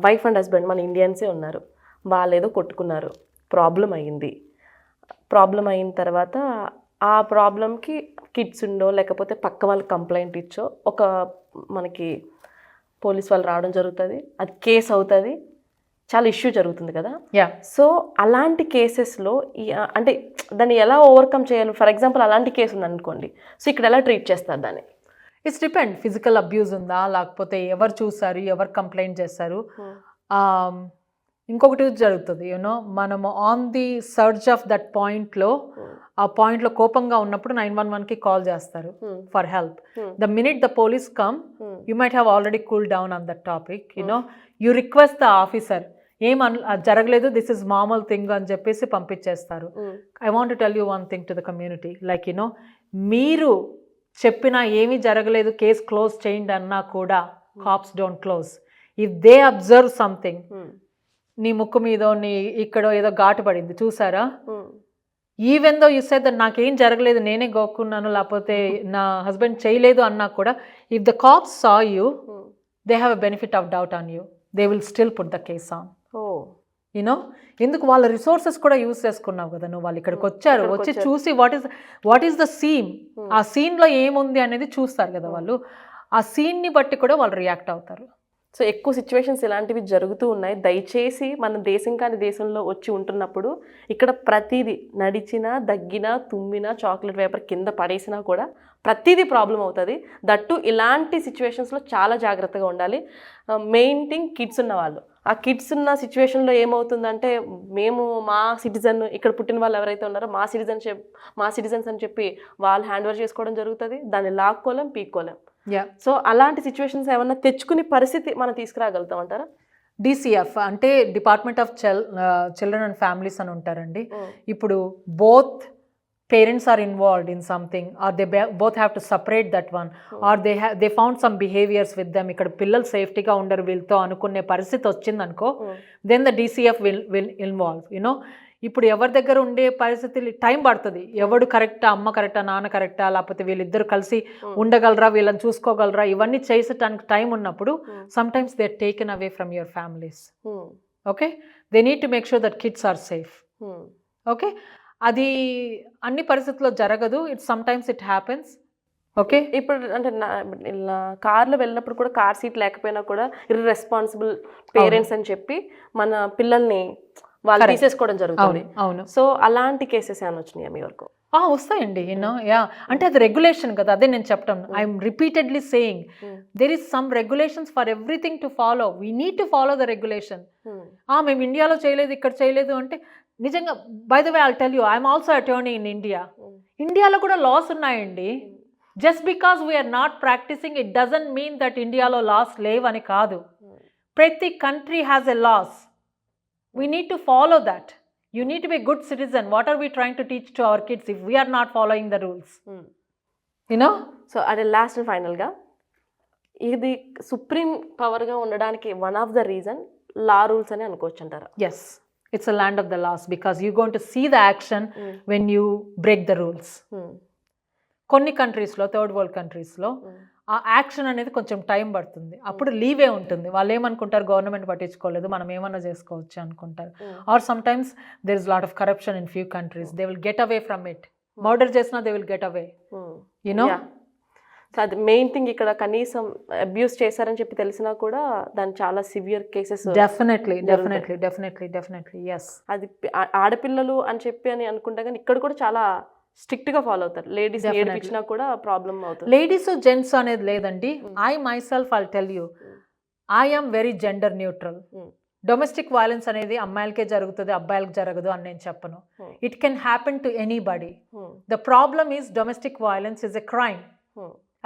వైఫ్ అండ్ హస్బెండ్ మన ఇండియన్సే ఉన్నారు, వాళ్ళేదో కొట్టుకున్నారు, ప్రాబ్లం అయ్యింది. ప్రాబ్లం అయిన తర్వాత ఆ ప్రాబ్లంకి కిడ్స్ ఉండో లేకపోతే పక్క వాళ్ళకి కంప్లైంట్ ఇచ్చో ఒక మనకి పోలీస్ వాళ్ళు రావడం జరుగుతుంది, అది కేసు అవుతుంది, చాలా ఇష్యూ జరుగుతుంది కదా. సో అలాంటి కేసెస్లో అంటే దాన్ని ఎలా ఓవర్కమ్ చేయాలి? ఫర్ ఎగ్జాంపుల్ అలాంటి కేసు ఉంది అనుకోండి, సో ఇక్కడ ఎలా ట్రీట్ చేస్తారు దాన్ని? ఇట్స్ డిపెండ్, ఫిజికల్ అబ్యూజ్ ఉందా, లేకపోతే ఎవరు చూసారు, ఎవరు కంప్లైంట్ చేస్తారు. ఇంకొకటి జరుగుతుంది, యూనో మనము on the search of that పాయింట్లో, ఆ పాయింట్లో కోపంగా ఉన్నప్పుడు 911కి కాల్ చేస్తారు for help. The minute the police come, you might have already cool down on that topic. You know you request the officer, జరగలేదు, దిస్ ఇస్ మామూల్ థింగ్ అని చెప్పేసి పంపించేస్తారు. I want to tell you one thing to the community, like you know మీరు చెప్పినా ఏమీ జరగలేదు, కేసు క్లోజ్ చేయండి అన్నా కూడా caps don't close. If they observe something, నీ ముక్కు మీదో నీ ఇక్కడో ఏదో ఘాటు పడింది చూసారా, even though you said that నాకేం జరగలేదు, నేనే గోక్కున్నాను, లేకపోతే నా హస్బెండ్ చేయలేదు అన్నా కూడా, if the cops saw you, they have a benefit of doubt on you, they will still put the case on. You know ఎందుకు వాళ్ళ రిసోర్సెస్ కూడా యూస్ చేసుకున్నావు కదా నువ్వు. వాళ్ళు ఇక్కడికి వచ్చారు, వచ్చి చూసి వాట్ ఈస్ ద సీన్, ఆ సీన్లో ఏముంది అనేది చూస్తారు కదా వాళ్ళు. ఆ సీన్ని బట్టి కూడా వాళ్ళు రియాక్ట్ అవుతారు. సో ఎక్కువ సిచ్యువేషన్స్ ఇలాంటివి జరుగుతూ ఉన్నాయి. దయచేసి మన దేశం కాని దేశంలో వచ్చి ఉంటున్నప్పుడు ఇక్కడ ప్రతిదీ నడిచినా, దగ్గినా, తుమ్మినా, చాక్లెట్ వేపర్ కింద పడేసినా కూడా ప్రతిదీ ప్రాబ్లం అవుతుంది. దట్టు ఇలాంటి సిచ్యువేషన్స్లో చాలా జాగ్రత్తగా ఉండాలి. మెయిన్ థింగ్ కిడ్స్ ఉన్న వాళ్ళు, ఆ కిడ్స్ ఉన్న సిచ్యువేషన్లో ఏమవుతుందంటే మేము మా సిటిజన్, ఇక్కడ పుట్టిన వాళ్ళు ఎవరైతే ఉన్నారో మా సిటిజన్స్ అని చెప్పి వాళ్ళు హ్యాండ్ ఓవర్ చేసుకోవడం జరుగుతుంది. దాన్ని లాక్కోలేం, పీక్కోలేం. సో అలాంటి సిచ్యువేషన్స్ ఏమన్నా తెచ్చుకునే పరిస్థితి మనం తీసుకురాగలుగుతాం అంటారా? DCF అంటే department of children and families అని ఉంటారండి. ఇప్పుడు both parents are involved in something, or they both have to separate that one, or they found some behaviours with them. ఇక్కడ పిల్లలు సేఫ్టీగా ఉండరు వీళ్ళతో అనుకునే పరిస్థితి వచ్చిందనుకో, then the DCF will involve. You know ఇప్పుడు ఎవరి దగ్గర ఉండే పరిస్థితులు టైం పడుతుంది. ఎవడు కరెక్టా, అమ్మ కరెక్టా, నాన్న కరెక్టా, లేకపోతే వీళ్ళిద్దరు కలిసి ఉండగలరా, వీళ్ళని చూసుకోగలరా, ఇవన్నీ చేసేటానికి టైం ఉన్నప్పుడు sometimes they are taken away from your families. Okay, they need to make sure that kids are safe. Okay, అది అన్ని పరిస్థితుల్లో జరగదు, sometimes it happens. Okay, ఇప్పుడు అంటే ఇలా కార్లో వెళ్ళినప్పుడు కూడా కార్ సీట్ లేకపోయినా కూడా ఇర్రెస్పాన్సిబుల్ పేరెంట్స్ అని చెప్పి మన పిల్లల్ని వాళ్ళు తీసేసుకోవడం జరుగుతుంది. అవును. సో అలాంటి కేసెస్ ఏమైనా వచ్చినాయా మీ వరకు? వస్తాయండి. అంటే అది రెగ్యులేషన్ కదా, అదే నేను చెప్పడం. I'm repeatedly saying there is some regulations for everything to follow. We need to follow the regulation. మేము ఇండియాలో చేయలేదు, ఇక్కడ చేయలేదు అంటే నిజంగా, by the way I'll tell you, I'm also attorney in India. ఇండియాలో కూడా లాస్ ఉన్నాయండి. Just because we are not practising it doesn't mean that ఇండియాలో లాస్ లేవని కాదు. ప్రతి country has a laws. We need to follow that. You need to be a good citizen. What are we trying to teach to our kids if we are not following the rules? You know? So, at the last and final ga, ఇది సుప్రీం పవర్గా ఉండడానికి one of the reason law rules అని అనుకోవచ్చు అంటారా? Yes, it's a land of the laws because you're going to see the action when you break the rules. కొన్ని కంట్రీస్లో, థర్డ్ వరల్డ్ కంట్రీస్లో ఆ యాక్షన్ అనేది కొంచెం టైం పడుతుంది. అప్పుడు లీవే ఉంటుంది. వాళ్ళు ఏమనుకుంటారు, గవర్నమెంట్ పట్టించుకోలేదు, మనం ఏమన్నా చేసుకోవచ్చు అనుకుంటారు. Or sometimes there is lot of corruption in few countries, they will get away from it. Murder చేసినా they will get away. You know, so అది మెయిన్ థింగ్. ఇక్కడ కనీసం అబ్యూస్ చేశారని చెప్పి తెలిసినా కూడా దాని చాలా సివియర్ కేసెస్ డెఫినెట్లీ. ఎస్, అది ఆడపిల్లలు అని చెప్పి అని అనుకుంటా, కానీ ఇక్కడ కూడా చాలా స్ట్రిక్ట్ గా ఫాలో అవుతారు. లేడీస్ ఏడిపించినా కూడా ప్రాబ్లం అవుతుంది. లేడీస్ జెంట్స్ అనేది లేదండి. I myself I'll tell you, I am very gender neutral. Domestic violence అనేది అమ్మాయిలకే జరుగుతుంది, అబ్బాయిలకు జరగదు అని నేను చెప్పను. It can happen to anybody. The problem is domestic violence is a crime.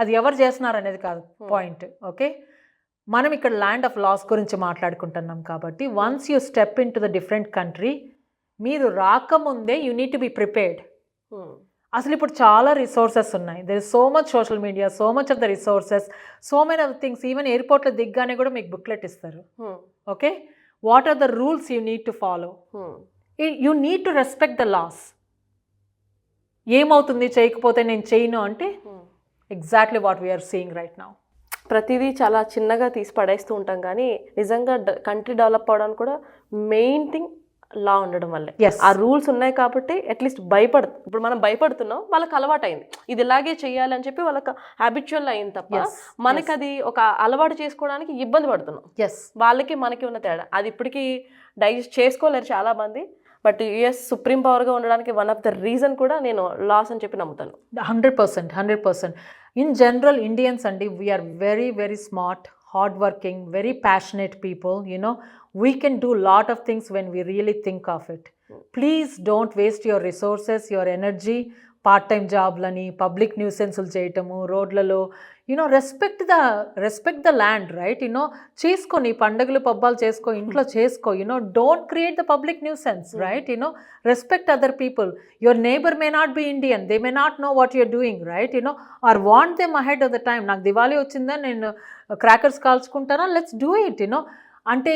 అది ఎవరు చేస్తున్నారు అనేది కాదు పాయింట్. ఓకే, మనం ఇక్కడ ల్యాండ్ ఆఫ్ లాస్ గురించి మాట్లాడుకుంటున్నాం కాబట్టి once you step in to the different country, మీరు రాకముందే you need to be prepared. అసలు ఇప్పుడు చాలా రిసోర్సెస్ ఉన్నాయి. There is so much social media, so much of the resources, so many of things. Even ఎయిర్పోర్ట్లో దిగ్గానే కూడా మీకు బుక్లెట్ ఇస్తారు. Okay, what are the rules you need to follow. You need to respect the laws. ఏమవుతుంది చేయకపోతే నేను చేయను అంటే exactly what we are seeing right now. ప్రతిదీ చాలా చిన్నగా తీసి పడేస్తూ ఉంటాం, కానీ నిజంగా కంట్రీ డెవలప్ అవడానికి కూడా మెయిన్ థింగ్ లా ఉండడం వల్లే. ఆ రూల్స్ ఉన్నాయి కాబట్టి అట్లీస్ట్ ఇప్పుడు మనం భయపడుతున్నాం, వాళ్ళకి అలవాటు అయింది ఇది ఇలాగే చేయాలని చెప్పి వాళ్ళకి హ్యాబిచువల్ అయింది తప్ప మనకి అది ఒక అలవాటు చేసుకోవడానికి ఇబ్బంది పడుతున్నాం. వాళ్ళకి మనకి ఉన్న తేడా అది ఇప్పటికీ డైజెస్ట్ చేసుకోలేరు చాలా మంది. బట్ యుఎస్ సుప్రీం పవర్గా ఉండడానికి వన్ ఆఫ్ ద రీజన్ కూడా నేను లాస్ అని చెప్పి నమ్ముతాను. 100%. ఇన్ జనరల్ ఇండియన్స్ అండి, we are very very smart, hard working, very passionate people. You know, we can do lot of things when we really think of it. Please don't waste your resources, your energy, part-time jobలని, public nuisanceలు చేయటము రోడ్లలో. You know, respect the land, right? You know, చేసుకో, నీ పండుగలు పబ్బాలు చేసుకో, ఇంట్లో చేసుకో. You know, don't create the public nuisance, right? You know, respect other people. Your neighbour may not be Indian, they may not know what you're doing, right? You know, or want them ahead of the time. నాకు దివాళీ వచ్చిందా, నేను క్రాకర్స్ కాల్చుకుంటానా, లెట్స్ డూ ఇట్. యూనో, అంటే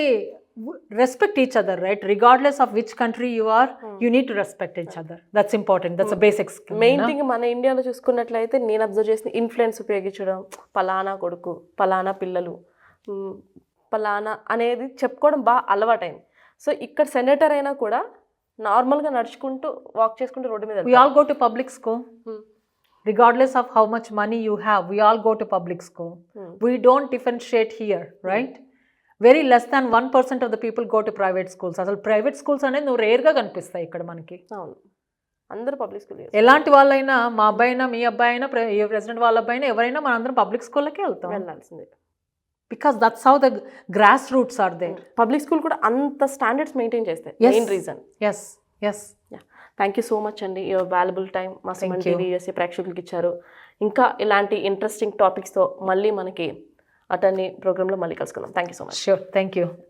respect each other, right? Regardless of which country you are, you need to respect each other. That's important. That's a basic skill. Main thing మన ఇండియాలో చూసుకున్నట్లయితే నేను అబ్జర్వ్ చేసిన ఇన్ఫ్లుయెన్స్ ఉపయోగించడం, పలానా కొడుకు, పలానా పిల్లలు, పలానా అనేది చెప్పుకోవడం బాగా అలవాటైంది. సో ఇక్కడ సెనేటర్ అయినా కూడా నార్మల్గా నడుచుకుంటూ వాక్ చేసుకుంటూ రోడ్డు మీద We all go to public school. Regardless of how much money you have, we all go to public school. We don't differentiate here, right? Very less than 1% of the people go to private schools. అసలు ప్రైవేట్ స్కూల్స్ అనేది నువ్వు రేర్గా కనిపిస్తాయి ఇక్కడ మనకి. అవును, అందరూ పబ్లిక్ స్కూల్ ఎలాంటి వాళ్ళైనా, మా అబ్బాయి అయినా మీ అబ్బాయి అయినా ప్రెసిడెంట్ వాళ్ళ అబ్బాయి అయినా ఎవరైనా మనందరం పబ్లిక్ స్కూల్లోకి వెళ్తాం. వెళ్ళాల్సిందే. Because that's how the grass roots are there. Public school కూడా అంత స్టాండర్డ్స్ మెయింటైన్ చేస్తాయి. Main reason. Yes yes. Thank you so much అండి. యువర్ వాల్యుబుల్ టైం మా సుమన్ టీవీ యూఎస్ఏ ప్రేక్షకులకి ఇచ్చారు. ఇంకా ఇలాంటి ఇంట్రెస్టింగ్ టాపిక్స్తో మళ్ళీ మనకి అటర్నీ ప్రోగ్రాంలో మళ్ళీ కలుసుకుందాం. Thank you so much. Sure, thank you.